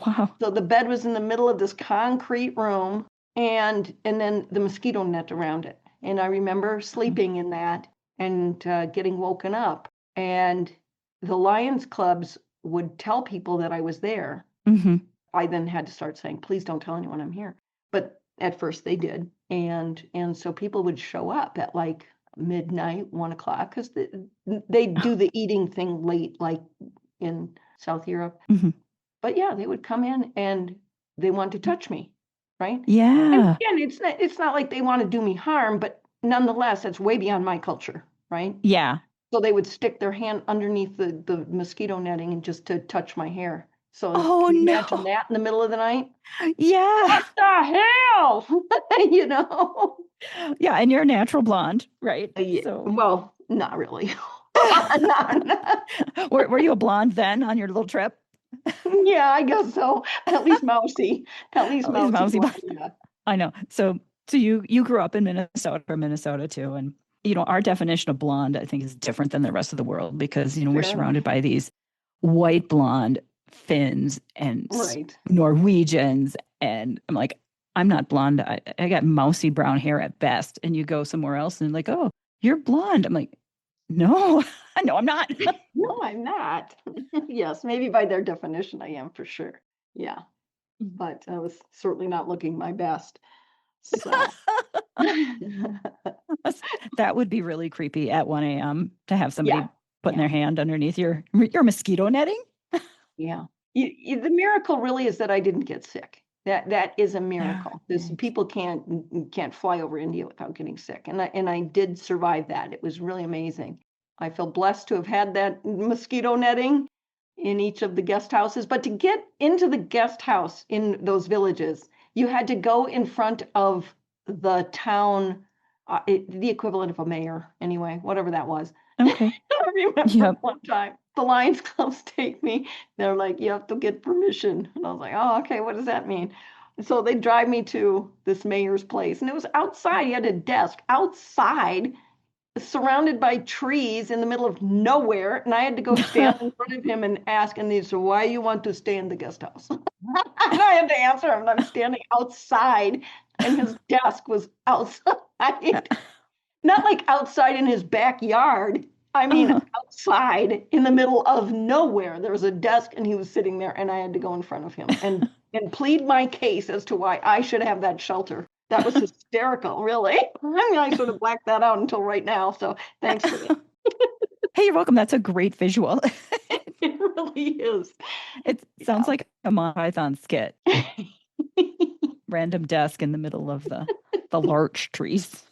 Wow. So the bed was in the middle of this concrete room, and then the mosquito net around it. And I remember sleeping in that and getting woken up. And the Lions clubs would tell people that I was there. Mm-hmm. I then had to start saying, please don't tell anyone I'm here. But at first they did. And so people would show up at like midnight, 1 o'clock, because they do the eating thing late, like in South Europe. Mm-hmm. But yeah, they would come in and they want to touch me, right? And Yeah. again, it's not like they want to do me harm, but nonetheless, that's way beyond my culture, right? Yeah. So they would stick their hand underneath the mosquito netting and just to touch my hair. So Oh, can you imagine no. that in the middle of the night? Yeah. What the hell? You know? Yeah. And you're a natural blonde, right? Yeah, So, well, not really. Not- were you a blonde then on your little trip? yeah, I guess so. At least mousy. At least At least mousy mousy blonde, blonde. yeah. I know. So you grew up in Minnesota, from Minnesota too, and our definition of blonde, I think, is different than the rest of the world because we're Fair enough. surrounded by these white blonde Finns and Right. Norwegians, and I'm like, I'm not blonde. I got mousy brown hair at best. And you go somewhere else and like, oh, you're blonde. I'm like, no, no, I'm not. No, I'm not. Yes, maybe by their definition, I am for sure. Yeah, but I was certainly not looking my best. So, That would be really creepy at 1 a.m. to have somebody yeah, putting yeah, their hand underneath your mosquito netting. yeah. The miracle really is that I didn't get sick. That is a Ah, miracle. This right. people can't fly over India without getting sick, and I did survive that. It was really amazing. I feel blessed to have had that mosquito netting in each of the guest houses. But to get into the guest house in those villages, you had to go in front of the town, the equivalent of a mayor, anyway, whatever that was. Okay. I remember Yep. one time the Lions clubs take me. They're like, you have to get permission. And I was like, oh, okay, what does that mean? And so they drive me to this mayor's place, and it was outside. He had a desk outside, surrounded by trees in the middle of nowhere. And I had to go stand in front of him and ask, and he said, why you want to stay in the guest house? And I had to answer him. I'm standing outside, and his desk was outside. Not like outside in his backyard. I mean, outside in the middle of nowhere. There was a desk and he was sitting there, and I had to go in front of him and plead my case as to why I should have that shelter. That was hysterical, really. I mean, I sort of blacked that out until right now. So thanks for that. Hey, you're welcome. That's a great visual. It really is. It sounds like a Monty Python skit. Yeah. Random desk in the middle of the larch trees.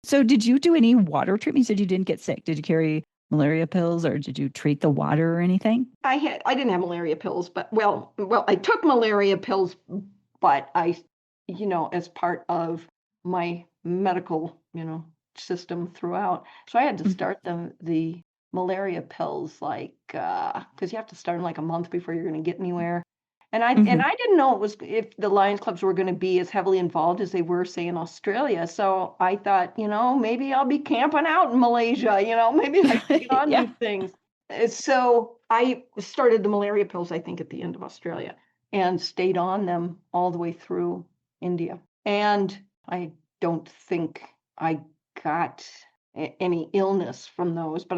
So did you do any water treatment? You said you didn't get sick. Did you carry malaria pills or did you treat the water or anything? I didn't have malaria pills, but I took malaria pills, but as part of my medical, system throughout. So I had to start the malaria pills like because you have to start them like a month before you're going to get anywhere. And I didn't know it was if the Lions clubs were going to be as heavily involved as they were, say, in Australia. So I thought, maybe I'll be camping out in Malaysia. Maybe I can get on Yeah. these things. So I started the malaria pills, I think, at the end of Australia and stayed on them all the way through India. And I don't think I got any illness from those, but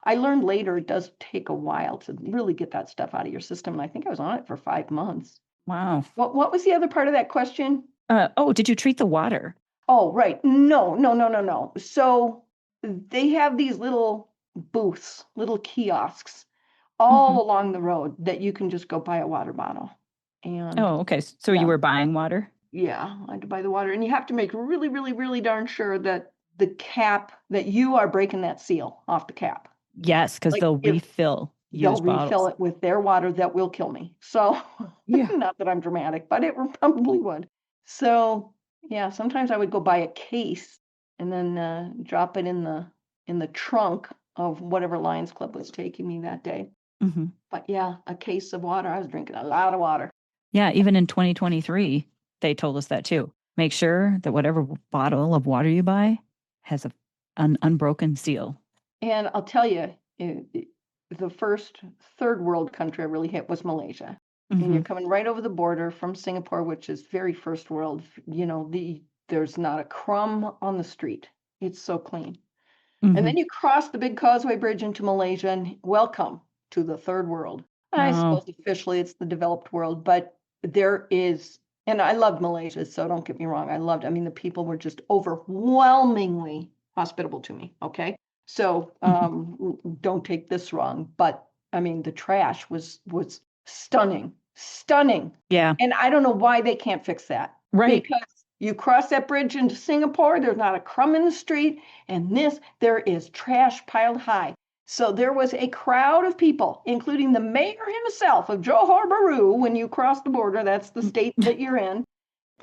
I learned later it does take a while to really get that stuff out of your system. And I think I was on it for 5 months. Wow. What was the other part of that question? Did you treat the water? Oh, right. No, no, no, no, no. So they have these little booths, little kiosks all along the road that you can just go buy a water bottle. And Oh, okay. So you yeah, were buying water? yeah, I had to buy the water. And you have to make really, really, really darn sure that the cap, that you are breaking that seal off the cap. Yes, because Like they'll if refill they'll used refill bottles. it with their water that will kill me. So Yeah. not that I'm dramatic, but it probably would. So yeah, sometimes I would go buy a case and then drop it in the trunk of whatever Lions Club was taking me that day. hmm But yeah, a case of water. I was drinking a lot of water. Yeah, even in 2023, they told us that too. Make sure that whatever bottle of water you buy has an unbroken seal. And I'll tell you, the first third world country I really hit was Malaysia. and you're Mhm. coming right over the border from Singapore, which is very first world. There's not a crumb on the street. It's so clean. And then Mhm. you cross the big causeway bridge into Malaysia, and welcome to the third world. I Oh. suppose officially it's the developed world, but there is, and I loved Malaysia, so don't get me wrong. I mean, the people were just overwhelmingly hospitable to me. Okay. So Mhm. don't take this wrong, but I mean, the trash was stunning, stunning. Yeah. And I don't know why they can't fix that, Right. because you cross that bridge into Singapore, there's not a crumb in the street, and there is trash piled high. So there was a crowd of people, including the mayor himself of Johor Bahru, when you cross the border, that's the state that you're in.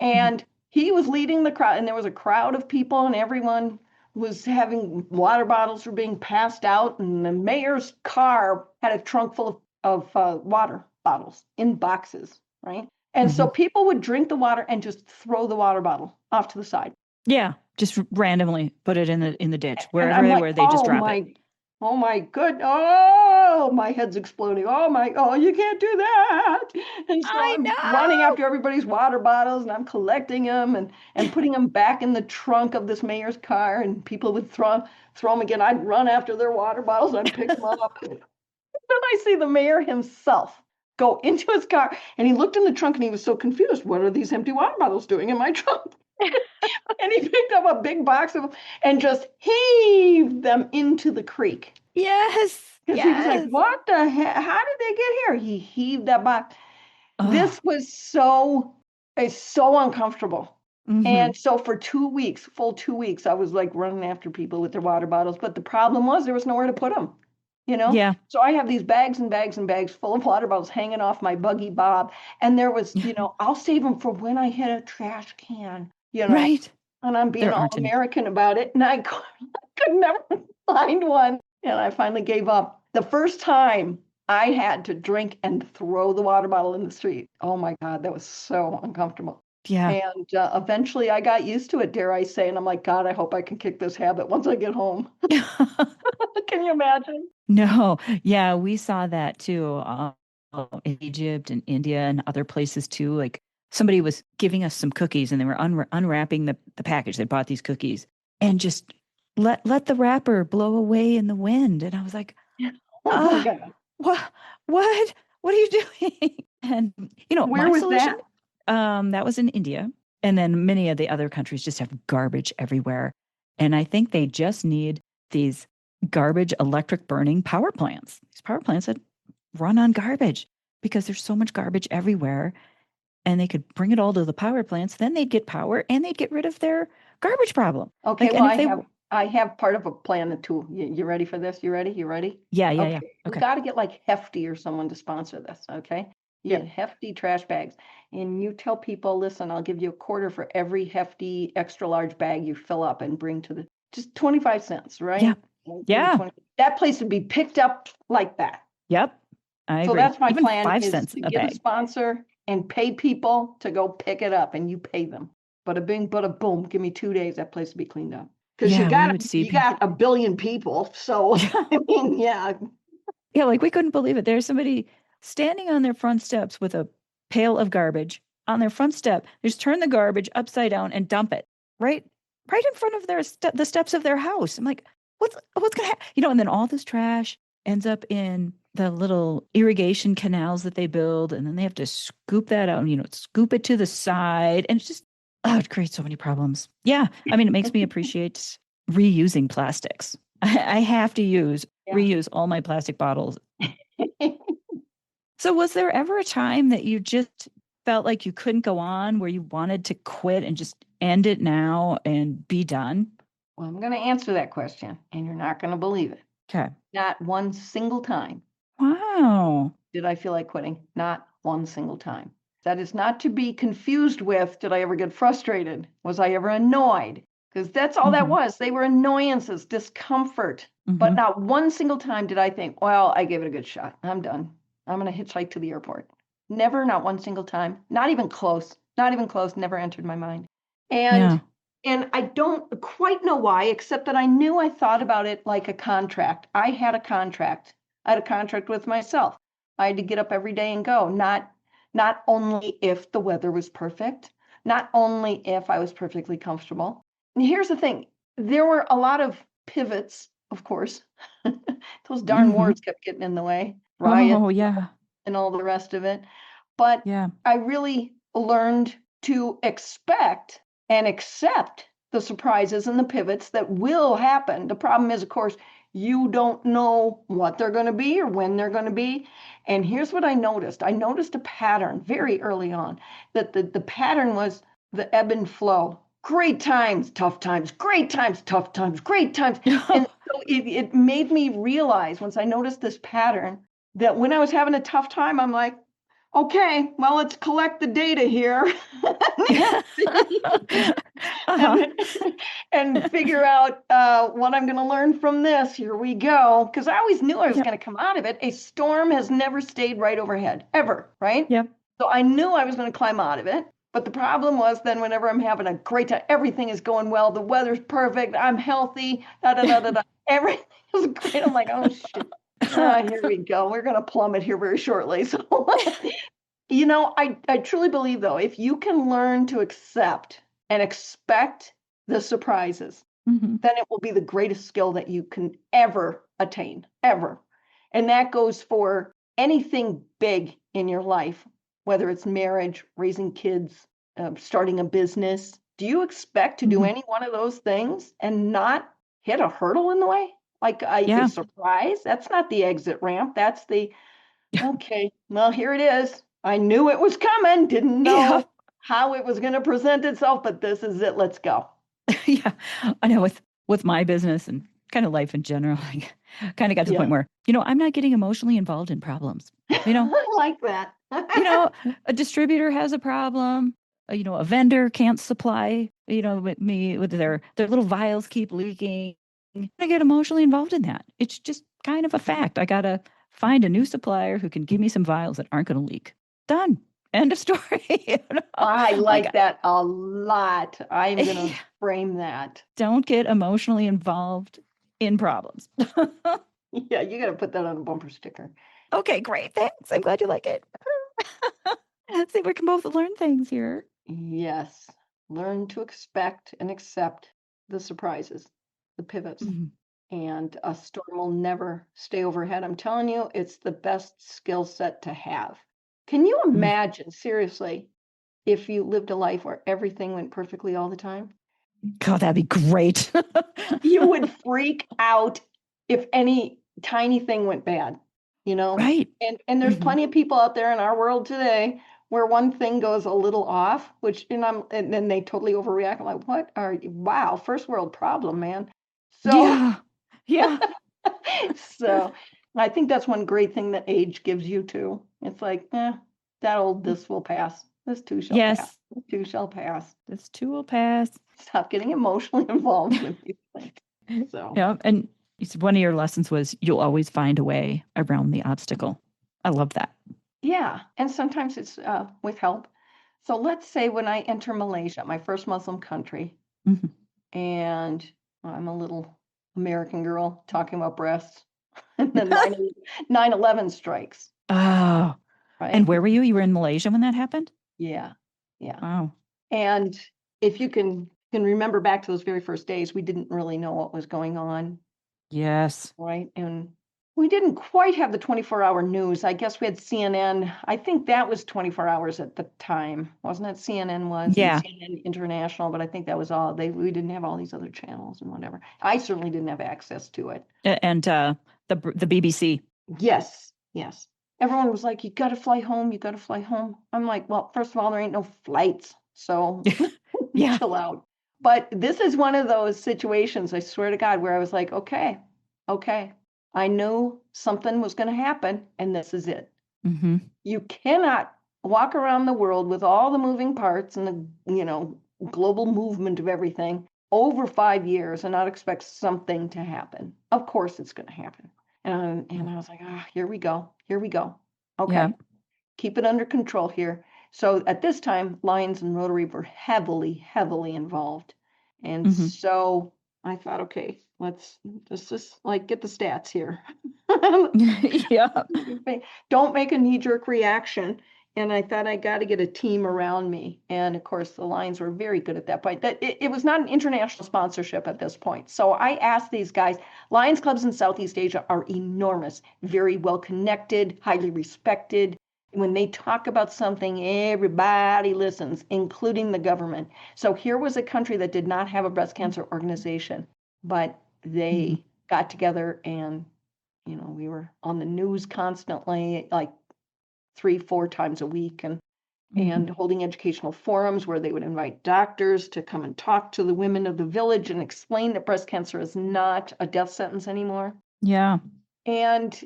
Mhm. And he was leading the crowd, and there was a crowd of people, and everyone was having water bottles were being passed out, and the mayor's car had a trunk full of water bottles in boxes, right? And so Mhm. people would drink the water and just throw the water bottle off to the side. Yeah. Just randomly put it in the ditch. And Wherever I'm they like, were, they just drop it. oh my good, oh, my head's exploding. Oh, you can't do that. And so I I'm running know. after everybody's water bottles, and I'm collecting them and putting them back in the trunk of this mayor's car, and people would throw them again. I'd run after their water bottles and I'd pick them up. Then I see the mayor himself go into his car, and he looked in the trunk and he was so confused. What are these empty water bottles doing in my trunk? And he picked up a big box of them and just heaved them into the creek. Yes. Because he was like, Yes. what the heck? How did they get here? He heaved that box. Oh. This was it's so uncomfortable. Mhm. And so for 2 weeks, full 2 weeks, I was like running after people with their water bottles. But the problem was there was nowhere to put them, you know? Yeah. So I have these bags and bags and bags full of water bottles hanging off my buggy bob. And there was, I'll save them for when I hit a trash can. Right. And I'm being There all aren't any. American about it. And I could never find one. And I finally gave up. The first time I had to drink and throw the water bottle in the street. Oh my God, that was so uncomfortable. Yeah. And eventually I got used to it, dare I say. And I'm like, God, I hope I can kick this habit once I get home. Can you imagine? No. Yeah, we saw that too. In Egypt and India and other places too. Like somebody was giving us some cookies and they were unwrapping the package. They bought these cookies and just let the wrapper blow away in the wind. And I was like, Oh my ah, God. what, what are you doing? And Where my was solution, that? that was in India. And then many of the other countries just have garbage everywhere. And I think they just need these garbage electric burning power plants. These power plants that run on garbage because there's so much garbage everywhere. And they could bring it all to the power plants. Then they'd get power and they'd get rid of their garbage problem. Okay, Like, well, and if they, I have part of a plan too. You ready for this? You ready? You ready? yeah, yeah, yeah. Okay, we Okay. got to get like Hefty or someone to sponsor this. Okay, you Yep. get Hefty trash bags, and you tell people, listen, I'll give you a quarter for every Hefty extra large bag you fill up and bring to the just 25 cents, Yeah. right? I'll give you Yeah. 20. That place would be picked up like that. Yep. I So agree. that's my Even plan, five is cents to a get a bag. sponsor and pay people to go pick it up, and you pay them. Bada bing, bada boom. Give me 2 days, that place will be cleaned up. Because Yeah, we would see you people. got a billion people, so I mean, yeah. Yeah, like we couldn't believe it. There's somebody standing on their front steps with a pail of garbage on their front step. They just turn the garbage upside down and dump it right, right in front of the steps of their house. I'm like, what's gonna happen? And then all this trash ends up in the little irrigation canals that they build, and then they have to scoop that out and scoop it to the side, and it's just it creates so many problems. Yeah, I mean, it makes me appreciate reusing plastics. I have to Yeah. reuse all my plastic bottles. So was there ever a time that you just felt like you couldn't go on, where you wanted to quit and just end it now and be done? Well, I'm going to answer that question, and you're not going to believe it. Okay. Not one single time Wow. did I feel like quitting. Not one single time. That is not to be confused with, did I ever get frustrated? Was I ever annoyed? Because that's all that Mhm. was. They were annoyances, discomfort. But Mhm. not one single time did I think, well, I gave it a good shot. I'm done. I'm going to hitchhike to the airport. Never, not one single time. Not even close. Not even close. Never entered my mind. And Yeah. and I don't quite know why, except that I knew I thought about it like a contract. I had a contract. I had a contract with myself. I had to get up every day and go, not not only if the weather was perfect, not only if I was perfectly comfortable. And here's the thing, there were a lot of pivots, of course. Those darn wars kept getting in the way, riots Oh, yeah. and all the rest of it. But Yeah. I really learned to expect and accept the surprises and the pivots that will happen. The problem is, of course, you don't know what they're going to be or when they're going to be. And here's what I noticed. I noticed a pattern very early on, that the pattern was the ebb and flow. Great times, tough times, great times, tough times, great times. And so it made me realize, once I noticed this pattern, that when I was having a tough time, I'm like, okay, well, let's collect the data here Uh-huh. and figure out what I'm going to learn from this. Here we go. Because I always knew I was Yep. going to come out of it. A storm has never stayed right overhead, ever, right? Yep. So I knew I was going to climb out of it. But the problem was then whenever I'm having a great time, everything is going well, the weather's perfect, I'm healthy, da da da da da, everything is great. I'm like, oh shit. Here we go. We're going to plummet here very shortly. So, I truly believe, though, if you can learn to accept and expect the surprises, Mhm. then it will be the greatest skill that you can ever attain, ever. And that goes for anything big in your life, whether it's marriage, raising kids, starting a business. Do you expect to do Mhm. any one of those things and not hit a hurdle in the way? Like a Yeah. surprise? That's not the exit ramp. That's the, okay, well, here it is. I knew it was coming, didn't Yeah. know how it was going to present itself, but this is it. Let's go. Yeah. I know with my business and kind of life in general, I kind of got to the Yeah. point where, I'm not getting emotionally involved in problems. You know, I like that. you know, a distributor has a problem, a vendor can't supply, with me with their little vials keep leaking. I get emotionally involved in that. It's just kind of a fact. I gotta find a new supplier who can give me some vials that aren't going to leak. Done. End of story. I Like, like that a lot. I'm going to frame that. don't get emotionally involved in problems. Yeah, you got to put that on a bumper sticker. Okay, great. Thanks. I'm glad you like it. See, we can both learn things here. Yes. Learn to expect and accept the surprises, the pivots, Mhm. and a storm will never stay overhead. I'm telling you, it's the best skill set to have. Can you Mm. imagine, seriously, if you lived a life where everything went perfectly all the time? God, that'd be great. You would freak out if any tiny thing went bad, you know? Right. And there's Hmm. plenty of people out there in our world today where one thing goes a little off, and then they totally overreact. I'm like, what are you? Wow, first world problem, man. So Yeah. Yeah. so I think that's one great thing that age gives you too. It's like, this will pass. This too shall pass. Yes. This too shall pass. This too will pass. Stop getting emotionally involved with these things. So Yeah. And one of your lessons was you'll always find a way around the obstacle. I love that. yeah, and sometimes it's with help. So let's say when I enter Malaysia, my first Muslim country, Mhm. and I'm a little American girl talking about breasts, and then 9/11 strikes, Oh, and right? where were you? You were in Malaysia when that happened? Yeah, yeah. Wow. And if you can remember back to those very first days, we didn't really know what was going on, Yes. right? And we didn't quite have the 24-hour news. I guess we had CNN. I think that was 24 hours at the time. Wasn't it? CNN was, and Yeah. CNN International, but I think that was all. We didn't have all these other channels and whatever. I certainly didn't have access to it. And the BBC. Yes, yes. Everyone was like, you got to fly home. You got to fly home. I'm like, well, first of all, there ain't no flights. So Yeah. chill out. But this is one of those situations, I swear to God, where I was like, okay, okay. I knew something was going to happen, and this is it. Hmm. You cannot walk around the world with all the moving parts and the global movement of everything over 5 years and not expect something to happen. Of course, it's going to happen. And I was like, here we go. Here we go. Yeah. Okay, keep it under control here. So at this time, Lions and Rotary were heavily, heavily involved. And Hmm. so I thought, okay, let's just like get the stats here. Yeah. Don't make a knee-jerk reaction. and I thought I got to get a team around me. And of course, the Lions were very good at that point. It was not an international sponsorship at this point. So I asked these guys, Lions clubs in Southeast Asia are enormous, very well connected, highly respected. When they talk about something, everybody listens, including the government. So here was a country that did not have a breast cancer organization, but they got together and, we were on the news constantly, like 3-4 times a week, and holding educational forums where they would invite doctors to come and talk to the women of the village and explain that breast cancer is not a death sentence anymore. Yeah. And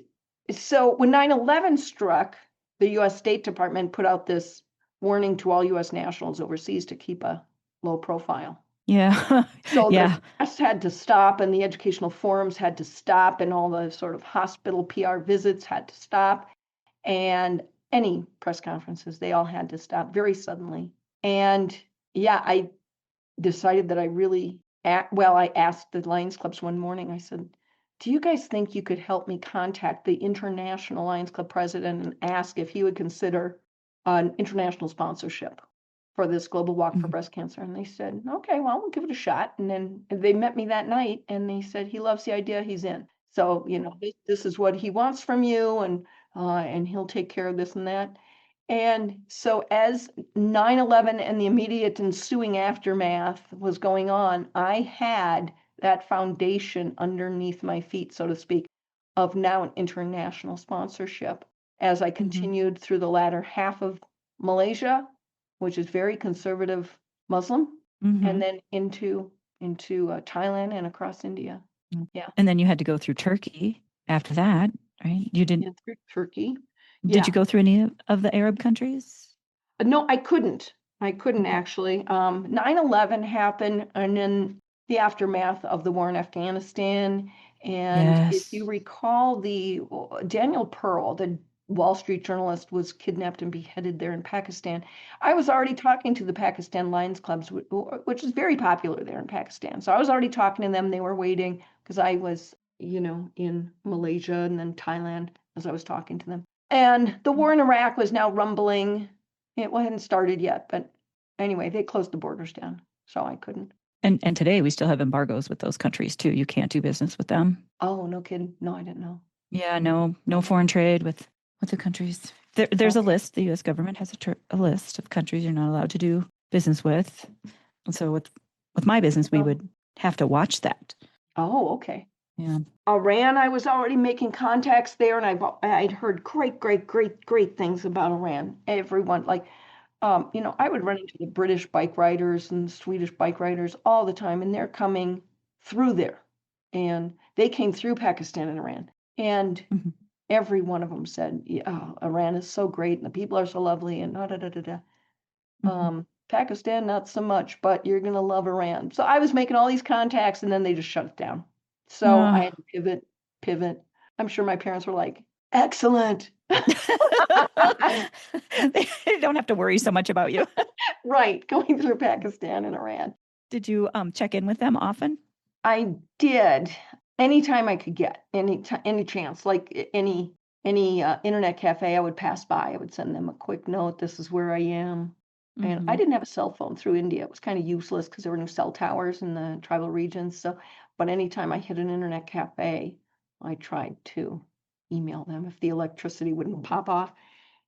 so when 9/11 struck, the US State Department put out this warning to all US nationals overseas to keep a low profile. Yeah. So Yeah. the press had to stop, and the educational forums had to stop, and all the sort of hospital PR visits had to stop, and any press conferences, they all had to stop very suddenly. And yeah, I decided that I asked the Lions clubs one morning, I said, do you guys think you could help me contact the International Lions Club president and ask if he would consider an international sponsorship for this global walk for breast cancer? And they said, okay, well, we'll give it a shot. And then they met me that night and they said, he loves the idea, he's in. So, this is what he wants from you, and he'll take care of this and that. And so as 9/11 and the immediate ensuing aftermath was going on, I had that foundation underneath my feet, so to speak, of now an international sponsorship as I continued through the latter half of Malaysia, which is very conservative Muslim, and then into Thailand and across India. Yeah. And then you had to go through Turkey after that, right? You didn't. Through Turkey. Did you go through any of the Arab countries? No, I couldn't. I couldn't actually. 9/11 happened, and then the aftermath of the war in Afghanistan. And if you recall, the Daniel Pearl, the Wall Street journalist, was kidnapped and beheaded there in Pakistan. I was already talking to the Pakistan Lions clubs, which is very popular there in Pakistan. So I was already talking to them. They were waiting because I was, in Malaysia and then Thailand as I was talking to them. And the war in Iraq was now rumbling. It hadn't started yet, but anyway, they closed the borders down, so I couldn't. And today we still have embargoes with those countries too. You can't do business with them. Oh, no kidding. No, I didn't know. Yeah, no foreign trade with the countries. There's a list. The U.S. government has a list of countries you're not allowed to do business with. And so with my business, we would have to watch that. Oh, okay. Yeah. Iran, I was already making contacts there, and I'd heard great things about Iran. Everyone, like, I would run into the British bike riders and Swedish bike riders all the time, and they're coming through there. And they came through Pakistan and Iran. And every one of them said, Iran is so great, and the people are so lovely, and Pakistan, not so much, but you're going to love Iran. So I was making all these contacts, and then they just shut it down. So I had to pivot. I'm sure my parents were like, excellent. They don't have to worry so much about you. Right, going through Pakistan and Iran. Did you check in with them often? I did. Anytime I could get, any chance, like any internet cafe I would pass by, I would send them a quick note, this is where I am. And I didn't have a cell phone through India. It was kind of useless because there were no cell towers in the tribal regions. But anytime I hit an internet cafe, I tried to email them if the electricity wouldn't pop off.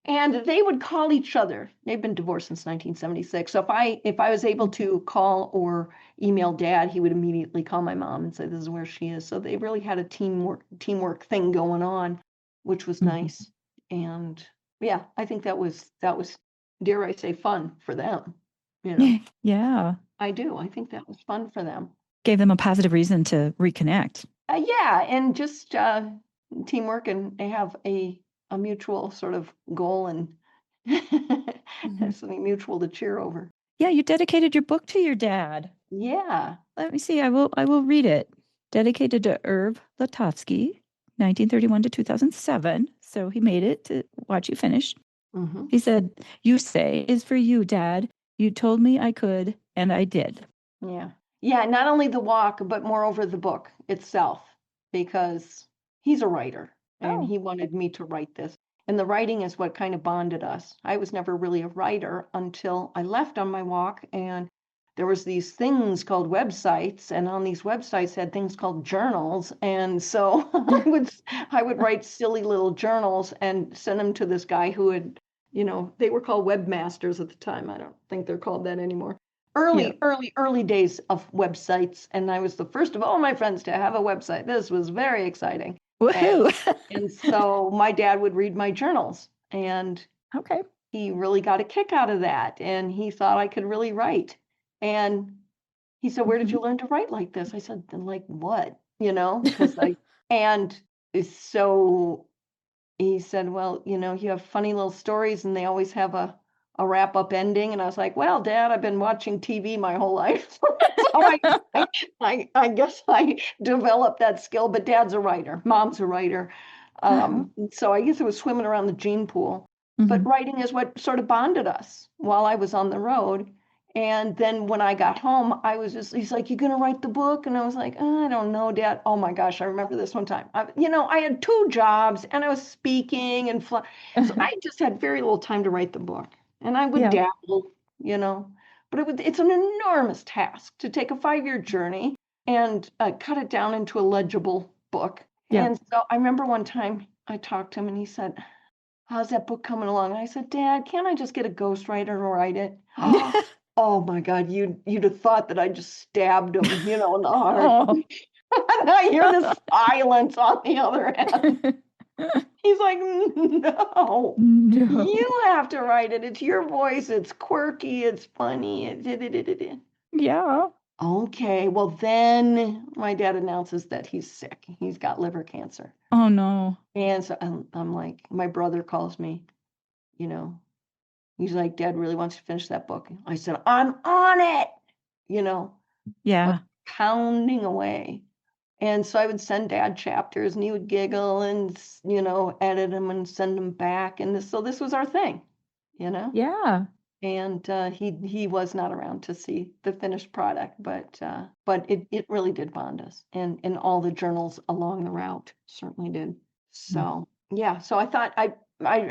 And they would call each other. They've been divorced since 1976. So if I was able to call or email Dad, he would immediately call my mom and say, this is where she is. So they really had a teamwork thing going on, which was nice. And yeah, I think that was, dare I say, fun for them. Yeah. I do. I think that was fun for them. Gave them a positive reason to reconnect. Yeah, and just teamwork, and they have a mutual sort of goal and something mutual to cheer over. Yeah, you dedicated your book to your dad. Yeah. Let me see. I will read it. Dedicated to Irv Letofsky, 1931 to 2007. So he made it to watch you finish. He said, you say is for you, Dad. You told me I could, and I did. Yeah. Yeah, not only the walk, but moreover the book itself, because he's a writer and he wanted me to write this. And the writing is what kind of bonded us. I was never really a writer until I left on my walk, and there was these things called websites, and on these websites had things called journals. And so I would write silly little journals and send them to this guy who had, they were called webmasters at the time. I don't think they're called that anymore. Yeah. Early days of websites, and I was the first of all my friends to have a website. This was very exciting. And Woohoo. and so my dad would read my journals, and Okay. he really got a kick out of that, and he thought I could really write. And he said, "Where did Mhm. you learn to write like this?" I said, "Like what?" Because and so he said, "Well, you have funny little stories and they always have a wrap up ending." And I was like, "Well, Dad, I've been watching TV my whole life." So I guess I developed that skill, but Dad's a writer, Mom's a writer. Uh-huh. So I guess it was swimming around the gene pool. But Mhm. writing is what sort of bonded us while I was on the road. And then when I got home, he's like, "You gonna write the book?" And I was like, "I don't know, Dad." Oh my gosh, I remember this one time. I had two jobs and I was speaking and so I just had very little time to write the book. And I would Yeah. dabble, you know, but it's an enormous task to take a 5-year journey and cut it down into a legible book. Yeah. And so I remember one time I talked to him and he said, "How's that book coming along?" And I said, "Dad, can't I just get a ghostwriter to write it?" Oh my God, you'd have thought that I just stabbed him, in the heart. Oh. And I hear the silence on the other end. He's like, "No, No. you have to write it. It's your voice. It's quirky. It's funny. Yeah. Okay, well, then my dad announces that he's sick. He's got liver cancer. Oh, no. And so I'm like, my brother calls me, you know, he's like, "Dad really wants to finish that book." I said, "I'm on it," you know, I was Yeah. pounding away. And so I would send Dad chapters and he would giggle and, edit them and send them back. And so this was our thing, you know? Yeah. And he was not around to see the finished product, but it really did bond us, and all the journals along the route certainly did. Mm. So yeah, so I thought I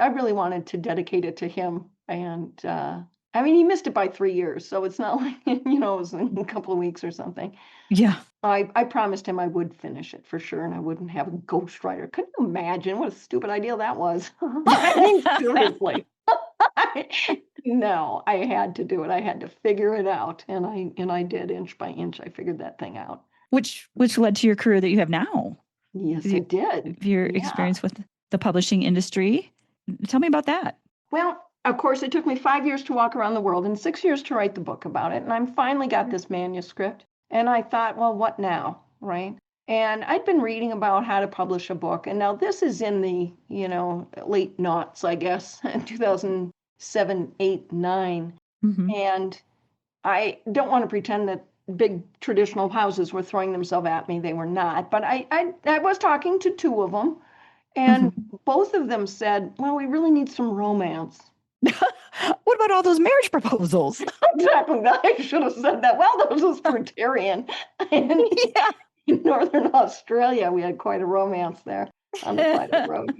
really wanted to dedicate it to him, and I mean he missed it by 3 years, so it's not like it was in a couple of weeks or something. Yeah. I promised him I would finish it for sure, and I wouldn't have a ghostwriter. Couldn't you imagine what a stupid idea that was? I mean, seriously. No, I had to do it. I had to figure it out, and I did inch by inch. I figured that thing out. Which led to your career that you have now. Yes, Y it did. your Yeah. experience with the publishing industry. Tell me about that. Well, of course, it took me 5 years to walk around the world and 6 years to write the book about it, and I finally got this manuscript, and I thought, "Well, what now?" Right? And I'd been reading about how to publish a book, and now this is in the, late noughts, I guess, 2007, 8, 9, Mhm. and I don't want to pretend that big traditional houses were throwing themselves at me. They were not. But I was talking to two of them, and Mhm. both of them said, "Well, we really need some romance." What about all those marriage proposals? Exactly. I should have said that. Well, that was fruitarian. And Yeah. in Northern Australia, we had quite a romance there on the side of the road.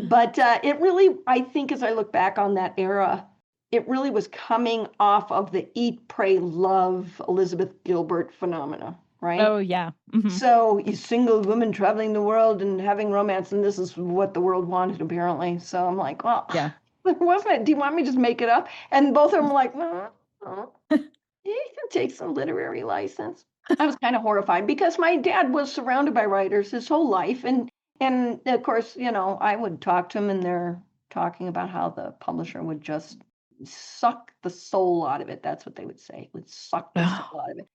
But it really, I think, as I look back on that era, it really was coming off of the eat, pray, love Elizabeth Gilbert phenomena, right? Oh, yeah. Mhm. So you single women traveling the world and having romance, and this is what the world wanted, apparently. So I'm like, well, Yeah. wasn't it? Do you want me to just make it up? And both of them were like, no, no, you can take some literary license. I was kind of horrified because my dad was surrounded by writers his whole life, and of course, I would talk to him, and they're talking about how the publisher would just suck the soul out of it. That's what they would say. Would suck the soul Oh, out of it. Um,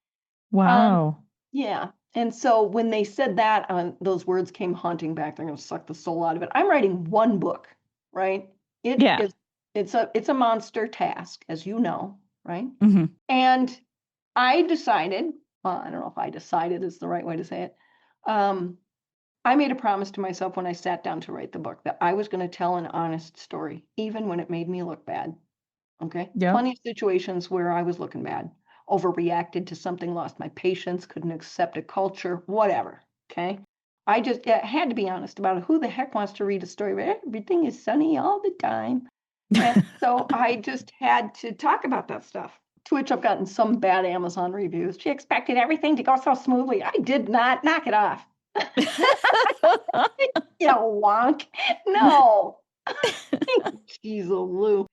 wow. yeah. And so when they said that, those words came haunting back. They're going to suck the soul out of it. I'm writing one book, right? It Yeah. is. It's a monster task, as you know, right? Mhm. And I decided. Well, I don't know if I decided is the right way to say it. Um, I made a promise to myself when I sat down to write the book that I was going to tell an honest story, even when it made me look bad. Okay. Yep. Plenty of situations where I was looking bad, overreacted to something, lost my patience, couldn't accept a culture, whatever. Okay. I just had to be honest about it. Who the heck wants to read a story where everything is sunny all the time? And so I just had to talk about that stuff, to which I've gotten some bad Amazon reviews. She expected everything to go so smoothly. I did not. Knock it off. You wonk. No. Jeez, Lou.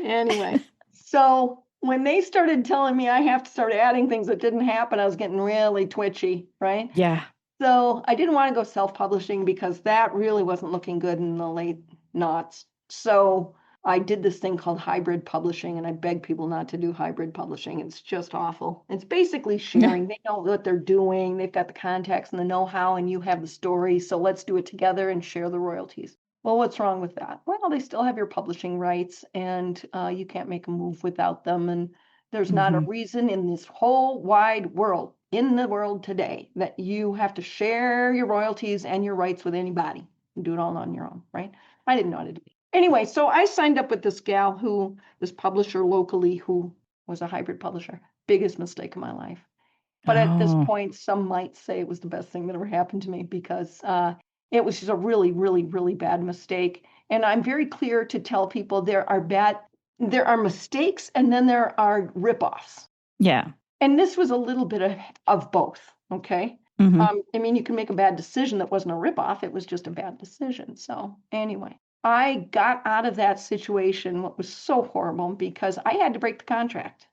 Anyway, so when they started telling me I have to start adding things that didn't happen, I was getting really twitchy, right? Yeah. So I didn't want to go self-publishing because that really wasn't looking good in the late noughts. So I did this thing called hybrid publishing, and I beg people not to do hybrid publishing. It's just awful. It's basically sharing. They know what they're doing. They've got the context and the know-how, and you have the story. So let's do it together and share the royalties. Well, what's wrong with that? Well, they still have your publishing rights, and you can't make a move without them. And there's not a reason in this whole wide world, in the world today, that you have to share your royalties and your rights with anybody. You do it all on your own, right? I didn't know how to do it. Anyway, so I signed up with this gal this publisher locally who was a hybrid publisher. Biggest mistake of my life. But at this point, some might say it was the best thing that ever happened to me because it was just a really, really, really bad mistake. And I'm very clear to tell people there are mistakes and then there are ripoffs. Yeah. And this was a little bit of both. Okay. I mean, you can make a bad decision that wasn't a ripoff. It was just a bad decision. So anyway, I got out of that situation, what was so horrible, because I had to break the contract.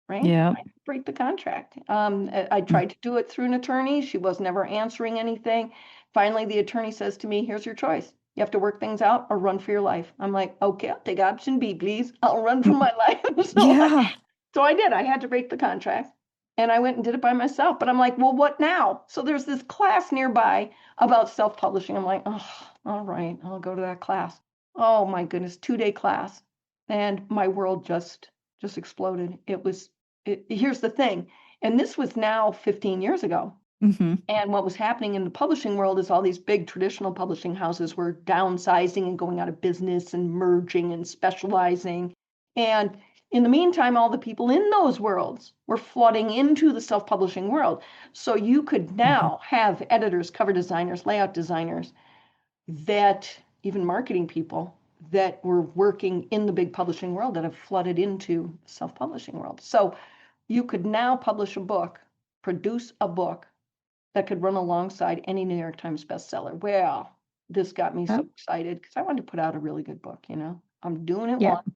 Right? Yeah. I had to break the contract. I tried to do it through an attorney. She was never answering anything. Finally, the attorney says to me, here's your choice. You have to work things out or run for your life. I'm like, okay, I'll take option B, please. I'll run for my life. So I did. I had to break the contract. And I went and did it by myself. But I'm like, well, what now? So there's this class nearby about self-publishing. I'm like, oh, all right, I'll go to that class. Oh my goodness, 2-day class. And my world just exploded. Here's the thing. And this was now 15 years ago. And what was happening in the publishing world is all these big traditional publishing houses were downsizing and going out of business and merging and specializing. And in the meantime, all the people in those worlds were flooding into the self-publishing world. So you could now have editors, cover designers, layout designers, even marketing people that were working in the big publishing world that have flooded into the self-publishing world. So you could now produce a book that could run alongside any New York Times bestseller. Well, this got me so excited because I wanted to put out a really good book, I'm doing it once.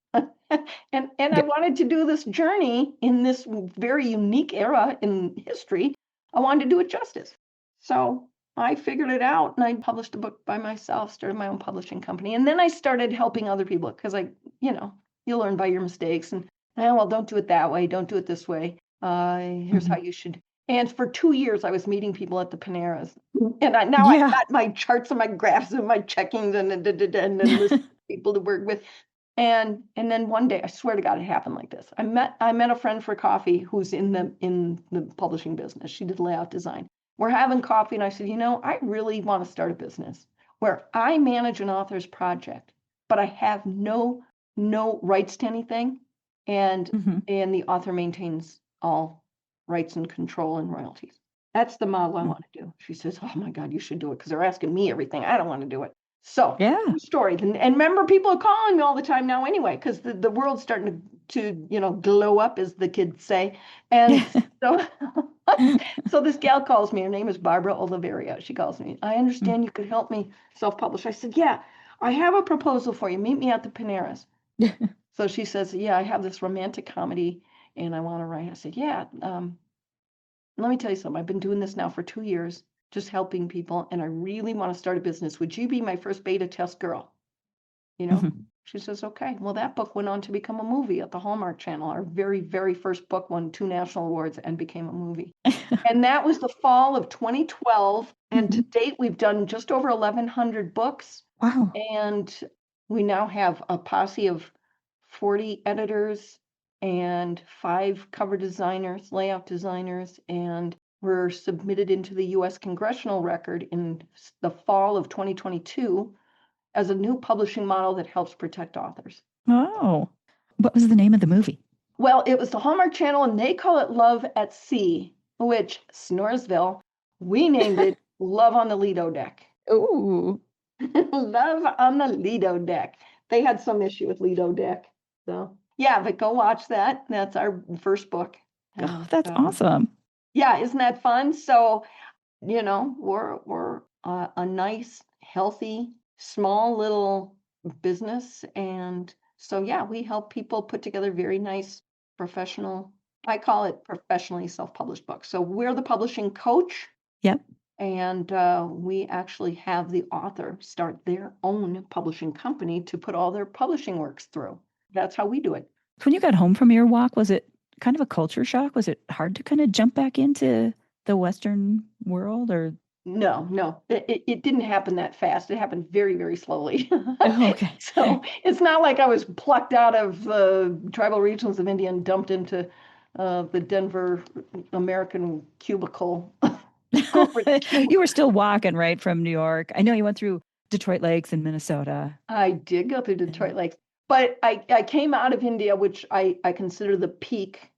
and I wanted to do this journey in this very unique era in history. I wanted to do it justice. So I figured it out and I published a book by myself, started my own publishing company. And then I started helping other people because you learn by your mistakes and, well, don't do it that way. Don't do it this way. Here's how you should. And for 2 years, I was meeting people at the Paneras. And I've got my charts and my graphs and my checkings and the list of people to work with. And then one day, I swear to God, it happened like this. I met a friend for coffee who's in the publishing business. She did layout design. We're having coffee, and I said, I really want to start a business where I manage an author's project, but I have no rights to anything, and the author maintains all rights and control and royalties. That's the model I want to do. She says, oh my God, you should do it because they're asking me everything. I don't want to do it. So story. And remember, people are calling me all the time now anyway, because the world's starting to glow up, as the kids say. And so this gal calls me. Her name is Barbara Oliveria. She calls me. I understand you could help me self-publish. I said, yeah, I have a proposal for you. Meet me at the Paneras. So she says, yeah, I have this romantic comedy and I want to write. I said, yeah, let me tell you something. I've been doing this now for 2 years, just helping people, and I really want to start a business. Would you be my first beta test girl? She says, okay. Well, that book went on to become a movie at the Hallmark Channel. Our very, very first book won 2 national awards and became a movie. And that was the fall of 2012. And to date, we've done just over 1,100 books. Wow. And we now have a posse of 40 editors and 5 cover designers, layout designers, and we're submitted into the U.S. Congressional Record in the fall of 2022 as a new publishing model that helps protect authors. Oh, what was the name of the movie? Well, it was the Hallmark Channel, and they call it Love at Sea, which Snoresville, we named it Love on the Lido deck. Ooh. Love on the Lido deck. They had some issue with Lido deck. So yeah, but go watch that. That's our first book. Oh, And that's awesome. yeah, isn't that fun? So, we're a nice, healthy, small little business. And so yeah, we help people put together very nice professional, I call it professionally self-published books. So we're the publishing coach. Yep. And we actually have the author start their own publishing company to put all their publishing works through. That's how we do it. When you got home from your walk, was it kind of a culture shock? Was it hard to kind of jump back into the Western world or? No, it didn't happen that fast. It happened very, very slowly. Oh, okay. So it's not like I was plucked out of the tribal regions of India and dumped into the Denver American cubicle. Corporate You were still walking, right, from New York. I know you went through Detroit Lakes in Minnesota. I did go through Detroit Lakes, but I came out of India, which I consider the peak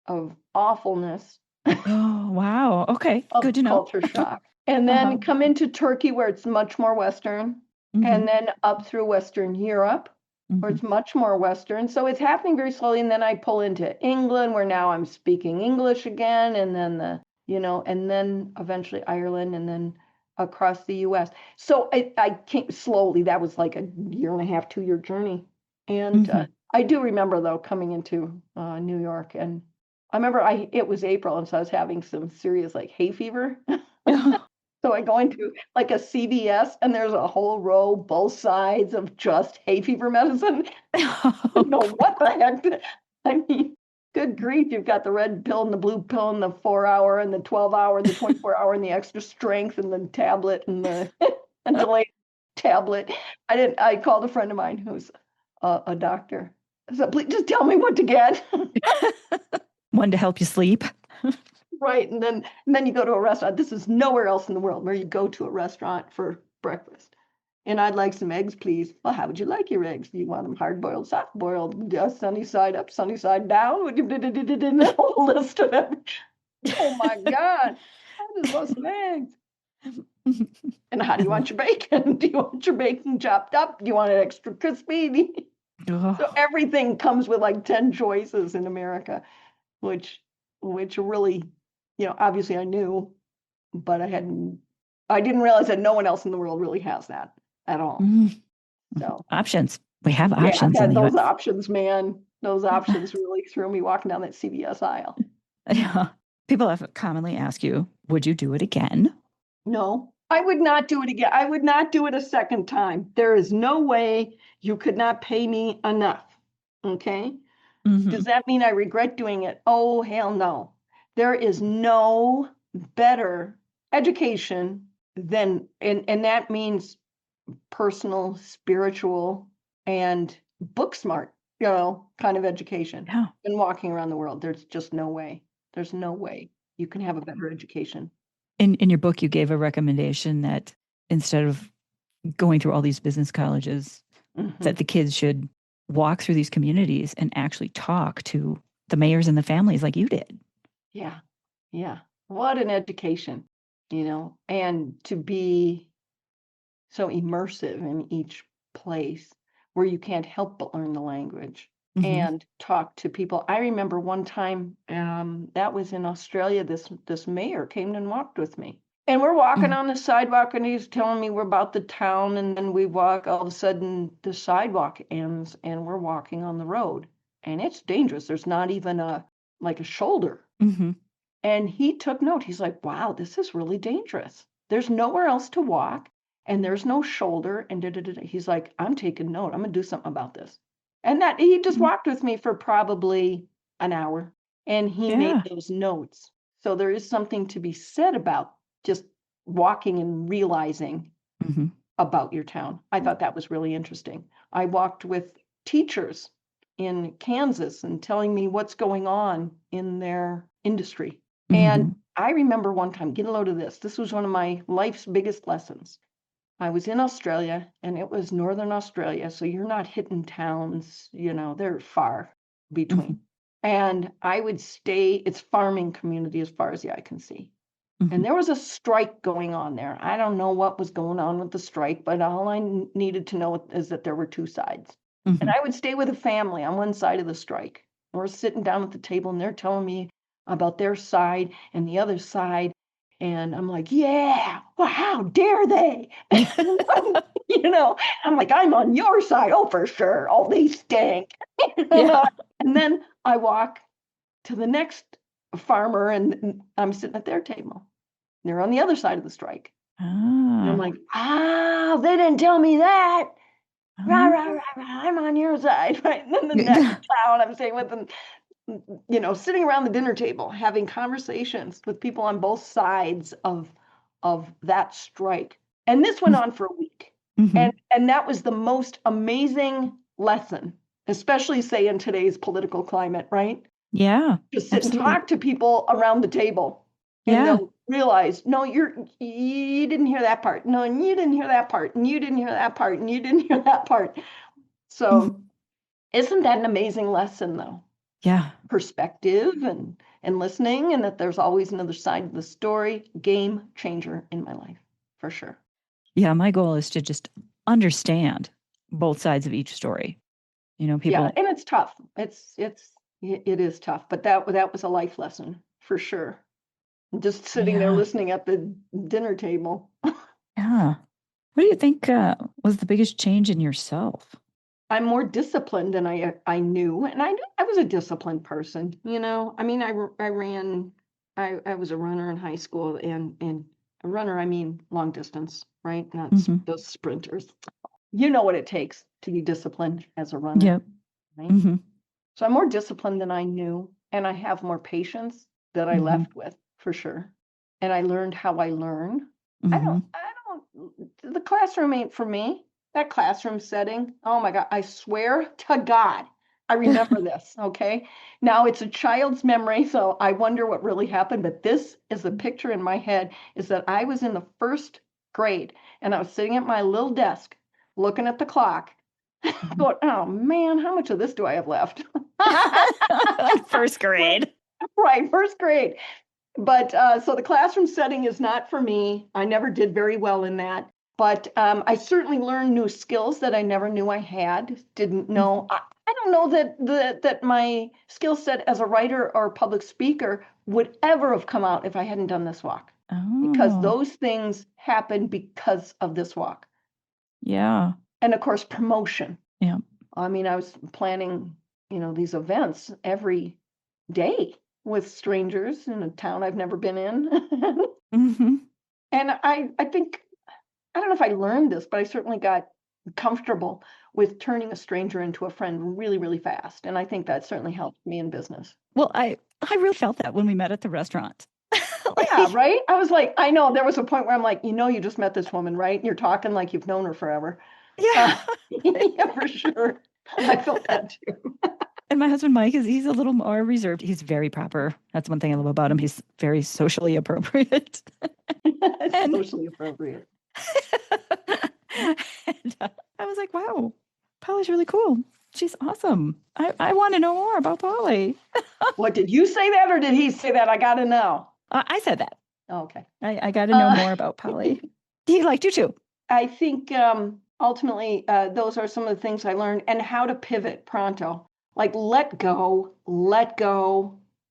of awfulness Oh, wow. Okay. Good of to know. culture shock. And Uh-huh. then come into Turkey, where it's much more Western, Mm-hmm. and then up through Western Europe, where Mm-hmm. it's much more Western. So it's happening very slowly. And then I pull into England, where now I'm speaking English again, and then and then eventually Ireland, and then across the US. So I came slowly. That was like a year and a half, 2-year journey. And Mm-hmm. I do remember, though, coming into New York, and I remember it was April, and so I was having some serious like hay fever. So I go into like a CVS, and there's a whole row, both sides, of just hay fever medicine. You know what the heck? I mean, good grief, you've got the red pill and the blue pill and the 4-hour and the 12-hour and the 24-hour and the extra strength and the tablet and the and delayed tablet. I called a friend of mine who's a doctor. I said, please just tell me what to get. One to help you sleep. Right. And then you go to a restaurant. This is nowhere else in the world where you go to a restaurant for breakfast. And I'd like some eggs, please. Well, how would you like your eggs? Do you want them hard boiled, soft boiled, sunny side up, sunny side down? Would you the whole list of them? Oh my God. I just want some eggs. And how do you want your bacon? Do you want your bacon chopped up? Do you want it extra crispy? So Oh. everything comes with like 10 choices in America, which really, obviously I knew, but I didn't realize that no one else in the world really has that at all. Mm. So Options. We have yeah, options I in had the those US. options, man. Those options really threw me walking down that CVS aisle. Yeah. People have commonly ask you, would you do it again? No, I would not do it again. I would not do it a second time. There is no way you could not pay me enough. Okay. Mm-hmm. Does that mean I regret doing it? Oh, hell no. There is no better education than, and that means personal, spiritual, and book smart, kind of education Yeah. than walking around the world. There's just no way. There's no way you can have a better education. In your book, you gave a recommendation that instead of going through all these business colleges, Mhm. that the kids should walk through these communities and actually talk to the mayors and the families like you did. Yeah. Yeah. What an education, and to be so immersive in each place where you can't help but learn the language Mm-hmm. and talk to people. I remember one time, that was in Australia, this mayor came and walked with me. And we're walking on the sidewalk, and he's telling me we're about the town, and then we walk, all of a sudden the sidewalk ends and we're walking on the road. And it's dangerous. There's not even a shoulder. Mm-hmm. And he took note. He's like, wow, this is really dangerous. There's nowhere else to walk, and there's no shoulder. And he's like, I'm taking note. I'm going to do something about this. And that he just walked with me for probably an hour, and he made Yeah. those notes. So there is something to be said about just walking and realizing Mm-hmm. about your town. I thought that was really interesting. I walked with teachers in Kansas and telling me what's going on in their industry. And Mm-hmm. I remember one time, get a load of this. This was one of my life's biggest lessons. I was in Australia, and it was Northern Australia. So you're not hitting towns, they're far Mm-hmm. between. And I would stay, it's farming community as far as the eye can see. And there was a strike going on there. I don't know what was going on with the strike, but all I needed to know is that there were two sides. And I would stay with a family on one side of the strike. And we're sitting down at the table and they're telling me about their side and the other side. And I'm like, yeah, well, how dare they? I'm like, I'm on your side. Oh, for sure. Oh, they stink. Yeah. And then I walk to the next farmer and I'm sitting at their table. They're on the other side of the strike. And I'm like, they didn't tell me that. Rah, rah, rah, rah, I'm on your side, right? And then the next town, I'm staying with them, sitting around the dinner table, having conversations with people on both sides of that strike. And this went on for a week. And that was the most amazing lesson, especially say in today's political climate, right? Yeah. To sit and talk to people around the table. And they'll realize, no, you didn't hear that part. No, and you didn't hear that part. And you didn't hear that part. And you didn't hear that part. So isn't that an amazing lesson, though? Yeah. Perspective and listening, and that there's always another side of the story. Game changer in my life, for sure. Yeah, my goal is to just understand both sides of each story. People. Yeah, and it's tough. It is tough, but that was a life lesson for sure. Just sitting there listening at the dinner table. Yeah. What do you think was the biggest change in yourself? I'm more disciplined than I knew, and I knew I was a disciplined person. I mean, I ran. I was a runner in high school, and a runner, I mean long distance, right? Not those sprinters. You know what it takes to be disciplined as a runner. Yep. Right? So I'm more disciplined than I knew, and I have more patience that I left with, for sure. And I learned how I learn. I don't, the classroom ain't for me. That classroom setting, oh my God, I swear to God, I remember this, okay? Now it's a child's memory, so I wonder what really happened, but this is a picture in my head, is that I was in the first grade, and I was sitting at my little desk, looking at the clock, going, oh man, how much of this do I have left? First grade. Right, first grade. But so the classroom setting is not for me. I never did very well in that. But I certainly learned new skills that I never knew I had, didn't know. I don't know that my skill set as a writer or public speaker would ever have come out if I hadn't done this walk. Because those things happened because of this walk. Yeah. And of course, promotion. Yeah. I mean, I was planning, these events every day with strangers in a town I've never been in. And I think, I don't know if I learned this, but I certainly got comfortable with turning a stranger into a friend really, really fast. And I think that certainly helped me in business. Well, I really felt that when we met at the restaurant. Yeah, right? I was like, I know there was a point where I'm like, you just met this woman, right? And you're talking like you've known her forever. Yeah. Yeah, for sure. I felt that too. And my husband, Mike, he's a little more reserved. He's very proper. That's one thing I love about him. He's very socially appropriate. Socially appropriate. And I was like, wow, Polly's really cool. She's awesome. I want to know more about Polly. What, did you say that or did he say that? I got to know. I said that. Oh, okay. I got to know more about Polly. He liked you too. I think ultimately those are some of the things I learned, and how to pivot pronto. Like let go,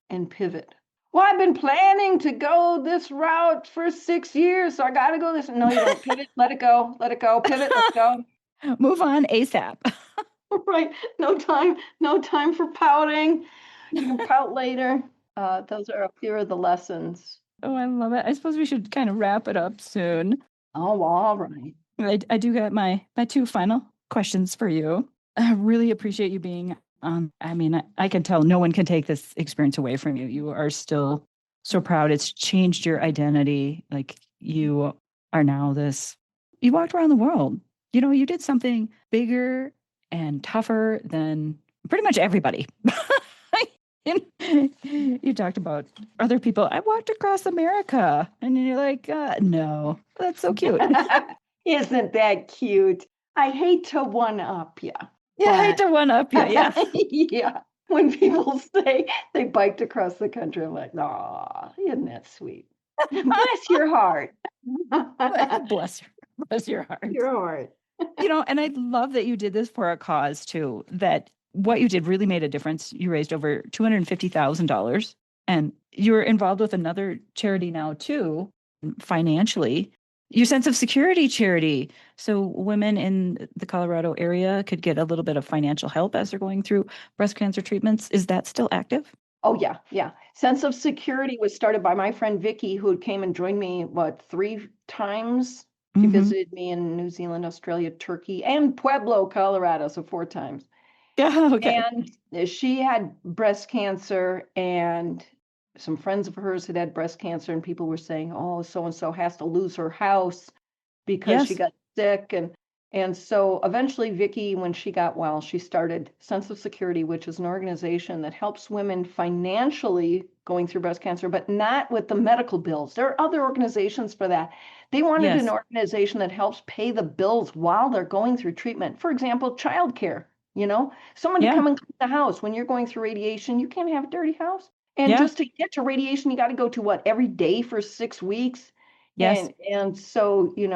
and pivot. Well, I've been planning to go this route for 6 years, so I got to go this. No, you don't. Pivot, let it go, pivot, let's go. Move on ASAP. Right. No time for pouting. You can pout later. Those are a few of the lessons. Oh, I love it. I suppose we should kind of wrap it up soon. Oh, all right. I do got my two final questions for you. I really appreciate you being on. I mean, I can tell no one can take this experience away from you. You are still so proud. It's changed your identity. Like you are now you walked around the world. You did something bigger and tougher than pretty much everybody. You talked about other people. I walked across America, and you're like, no, that's so cute. Isn't that cute? I hate to one up you. Yeah, I hate to one up you. Yeah. Yeah. When people say they biked across the country, I'm like, aw, isn't that sweet? Bless your heart. Bless your heart. Your heart. And I love that you did this for a cause too, that what you did really made a difference. You raised over $250,000 and you're involved with another charity now too, financially. Your sense of security charity. So women in the Colorado area could get a little bit of financial help as they're going through breast cancer treatments. Is that still active? Oh yeah, yeah. Sense of security was started by my friend Vicky, who came and joined me, what, 3 times? She Mm-hmm. visited me in New Zealand, Australia, Turkey, and Pueblo, Colorado, so 4 times. Yeah, okay. And she had breast cancer, and some friends of hers had breast cancer, and people were saying, "Oh, so and so has to lose her house because she Yes. got sick." And so eventually Vicky, when she got well, she started Sense of Security, which is an organization that helps women financially going through breast cancer, but not with the medical bills. There are other organizations for that. They wanted an Yes. organization that helps pay the bills while they're going through treatment. For example, childcare, someone to Yeah. come and clean the house. When you're going through radiation, you can't have a dirty house. And Yeah. just to get to radiation, you got to go to what, every day for 6 weeks. Yes. And so, you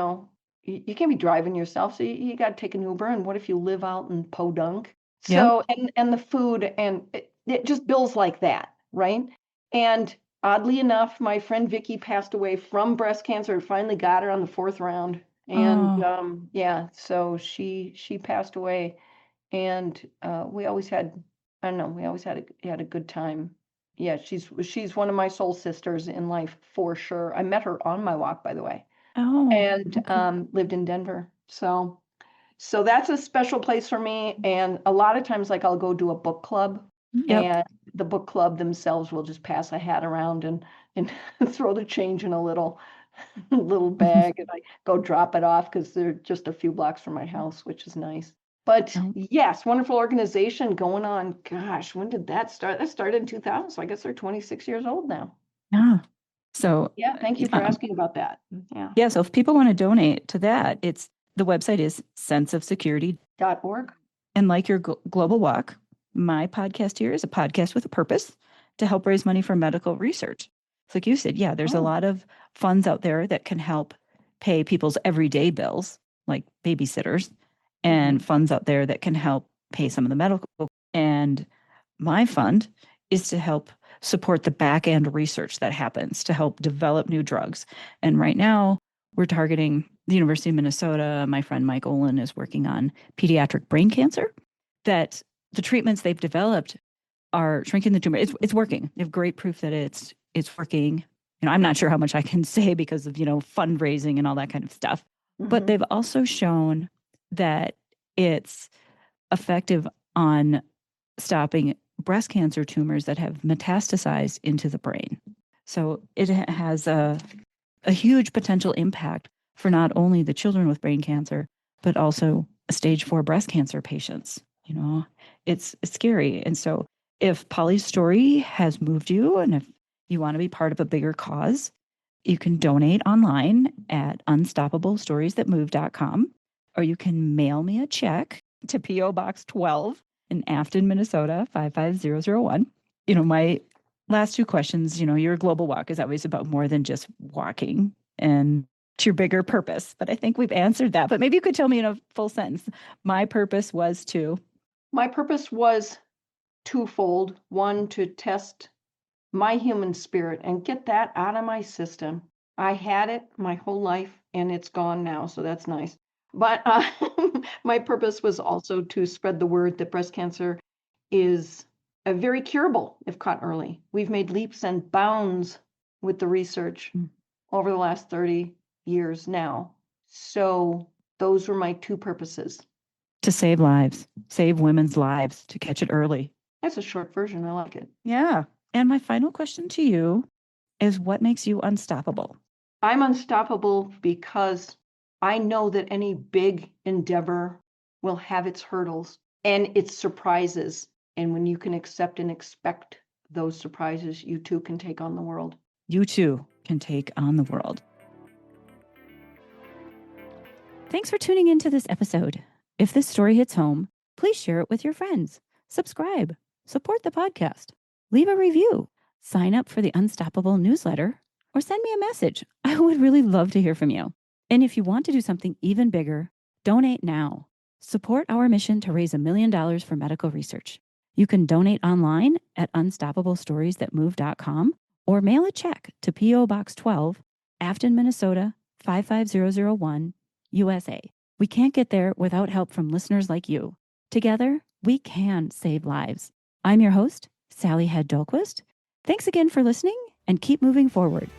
can't be driving yourself, so you got to take an Uber. And what if you live out in Podunk? Yeah. So, and the food, and it just bills like that, right? And oddly enough, my friend Vicky passed away from breast cancer. It finally got her on the 4th round, and Oh, yeah, so she passed away, and we always had, I don't know, we always had a good time. Yeah, she's one of my soul sisters in life for sure. I met her on my walk, by the way, oh, and okay. lived in Denver. So that's a special place for me. And a lot of times, like, I'll go do a book club, Yep. and the book club themselves will just pass a hat around and throw the change in a little bag, and I go drop it off because they're just a few blocks from my house, which is nice. But Oh, yes, wonderful organization going on. Gosh, when did that start? That started in 2000, so I guess they're 26 years old now. yeah. So, Yeah, thank you for asking about that. Yeah. yeah. So if people want to donate to that, the website is Sense of Security. .org. And like your global walk, my podcast here is a podcast with a purpose to help raise money for medical research. So like you said, yeah, there's a Oh. lot of funds out there that can help pay people's everyday bills, like babysitters, and Mhm. funds out there that can help pay some of the medical. And my fund is to help support the back end research that happens to help develop new drugs. And right now, we're targeting the University of Minnesota. My friend Mike Olin is working on pediatric brain cancer. That the treatments they've developed are shrinking the tumor. It's working. They have great proof that it's working. I'm not sure how much I can say because of fundraising and all that kind of stuff. But Mhm. they've also shown that it's effective on stopping breast cancer tumors that have metastasized into the brain. So it has a huge potential impact for not only the children with brain cancer, but also stage 4 breast cancer patients. It's scary. And so if Polly's story has moved you and if you want to be part of a bigger cause, you can donate online at unstoppablestoriesthatmove.com, or you can mail me a check to P.O. Box 12 in Afton, Minnesota, 55001. My last two questions, your global walk is always about more than just walking and to your bigger purpose. But I think we've answered that. But maybe you could tell me in a full sentence. My purpose was to. My purpose was twofold. One, to test my human spirit and get that out of my system. I had it my whole life and it's gone now, so that's nice. But my purpose was also to spread the word that breast cancer is very curable if caught early. We've made leaps and bounds with the research over the last 30 years now. So those were my two purposes. To save lives, save women's lives, to catch it early. That's a short version. I like it. Yeah. And my final question to you is what makes you unstoppable? I'm unstoppable because I know that any big endeavor will have its hurdles and its surprises. And when you can accept and expect those surprises, you too can take on the world. You too can take on the world. Thanks for tuning into this episode. If this story hits home, please share it with your friends. Subscribe, support the podcast, leave a review, sign up for the Unstoppable newsletter, or send me a message. I would really love to hear from you. And if you want to do something even bigger, donate now. Support our mission to raise $1 million for medical research. You can donate online at unstoppablestoriesthatmove.com or mail a check to P.O. Box 12, Afton, Minnesota 55001, USA. We can't get there without help from listeners like you. Together, we can save lives. I'm your host, Sally Head Dolquist. Thanks again for listening and keep moving forward.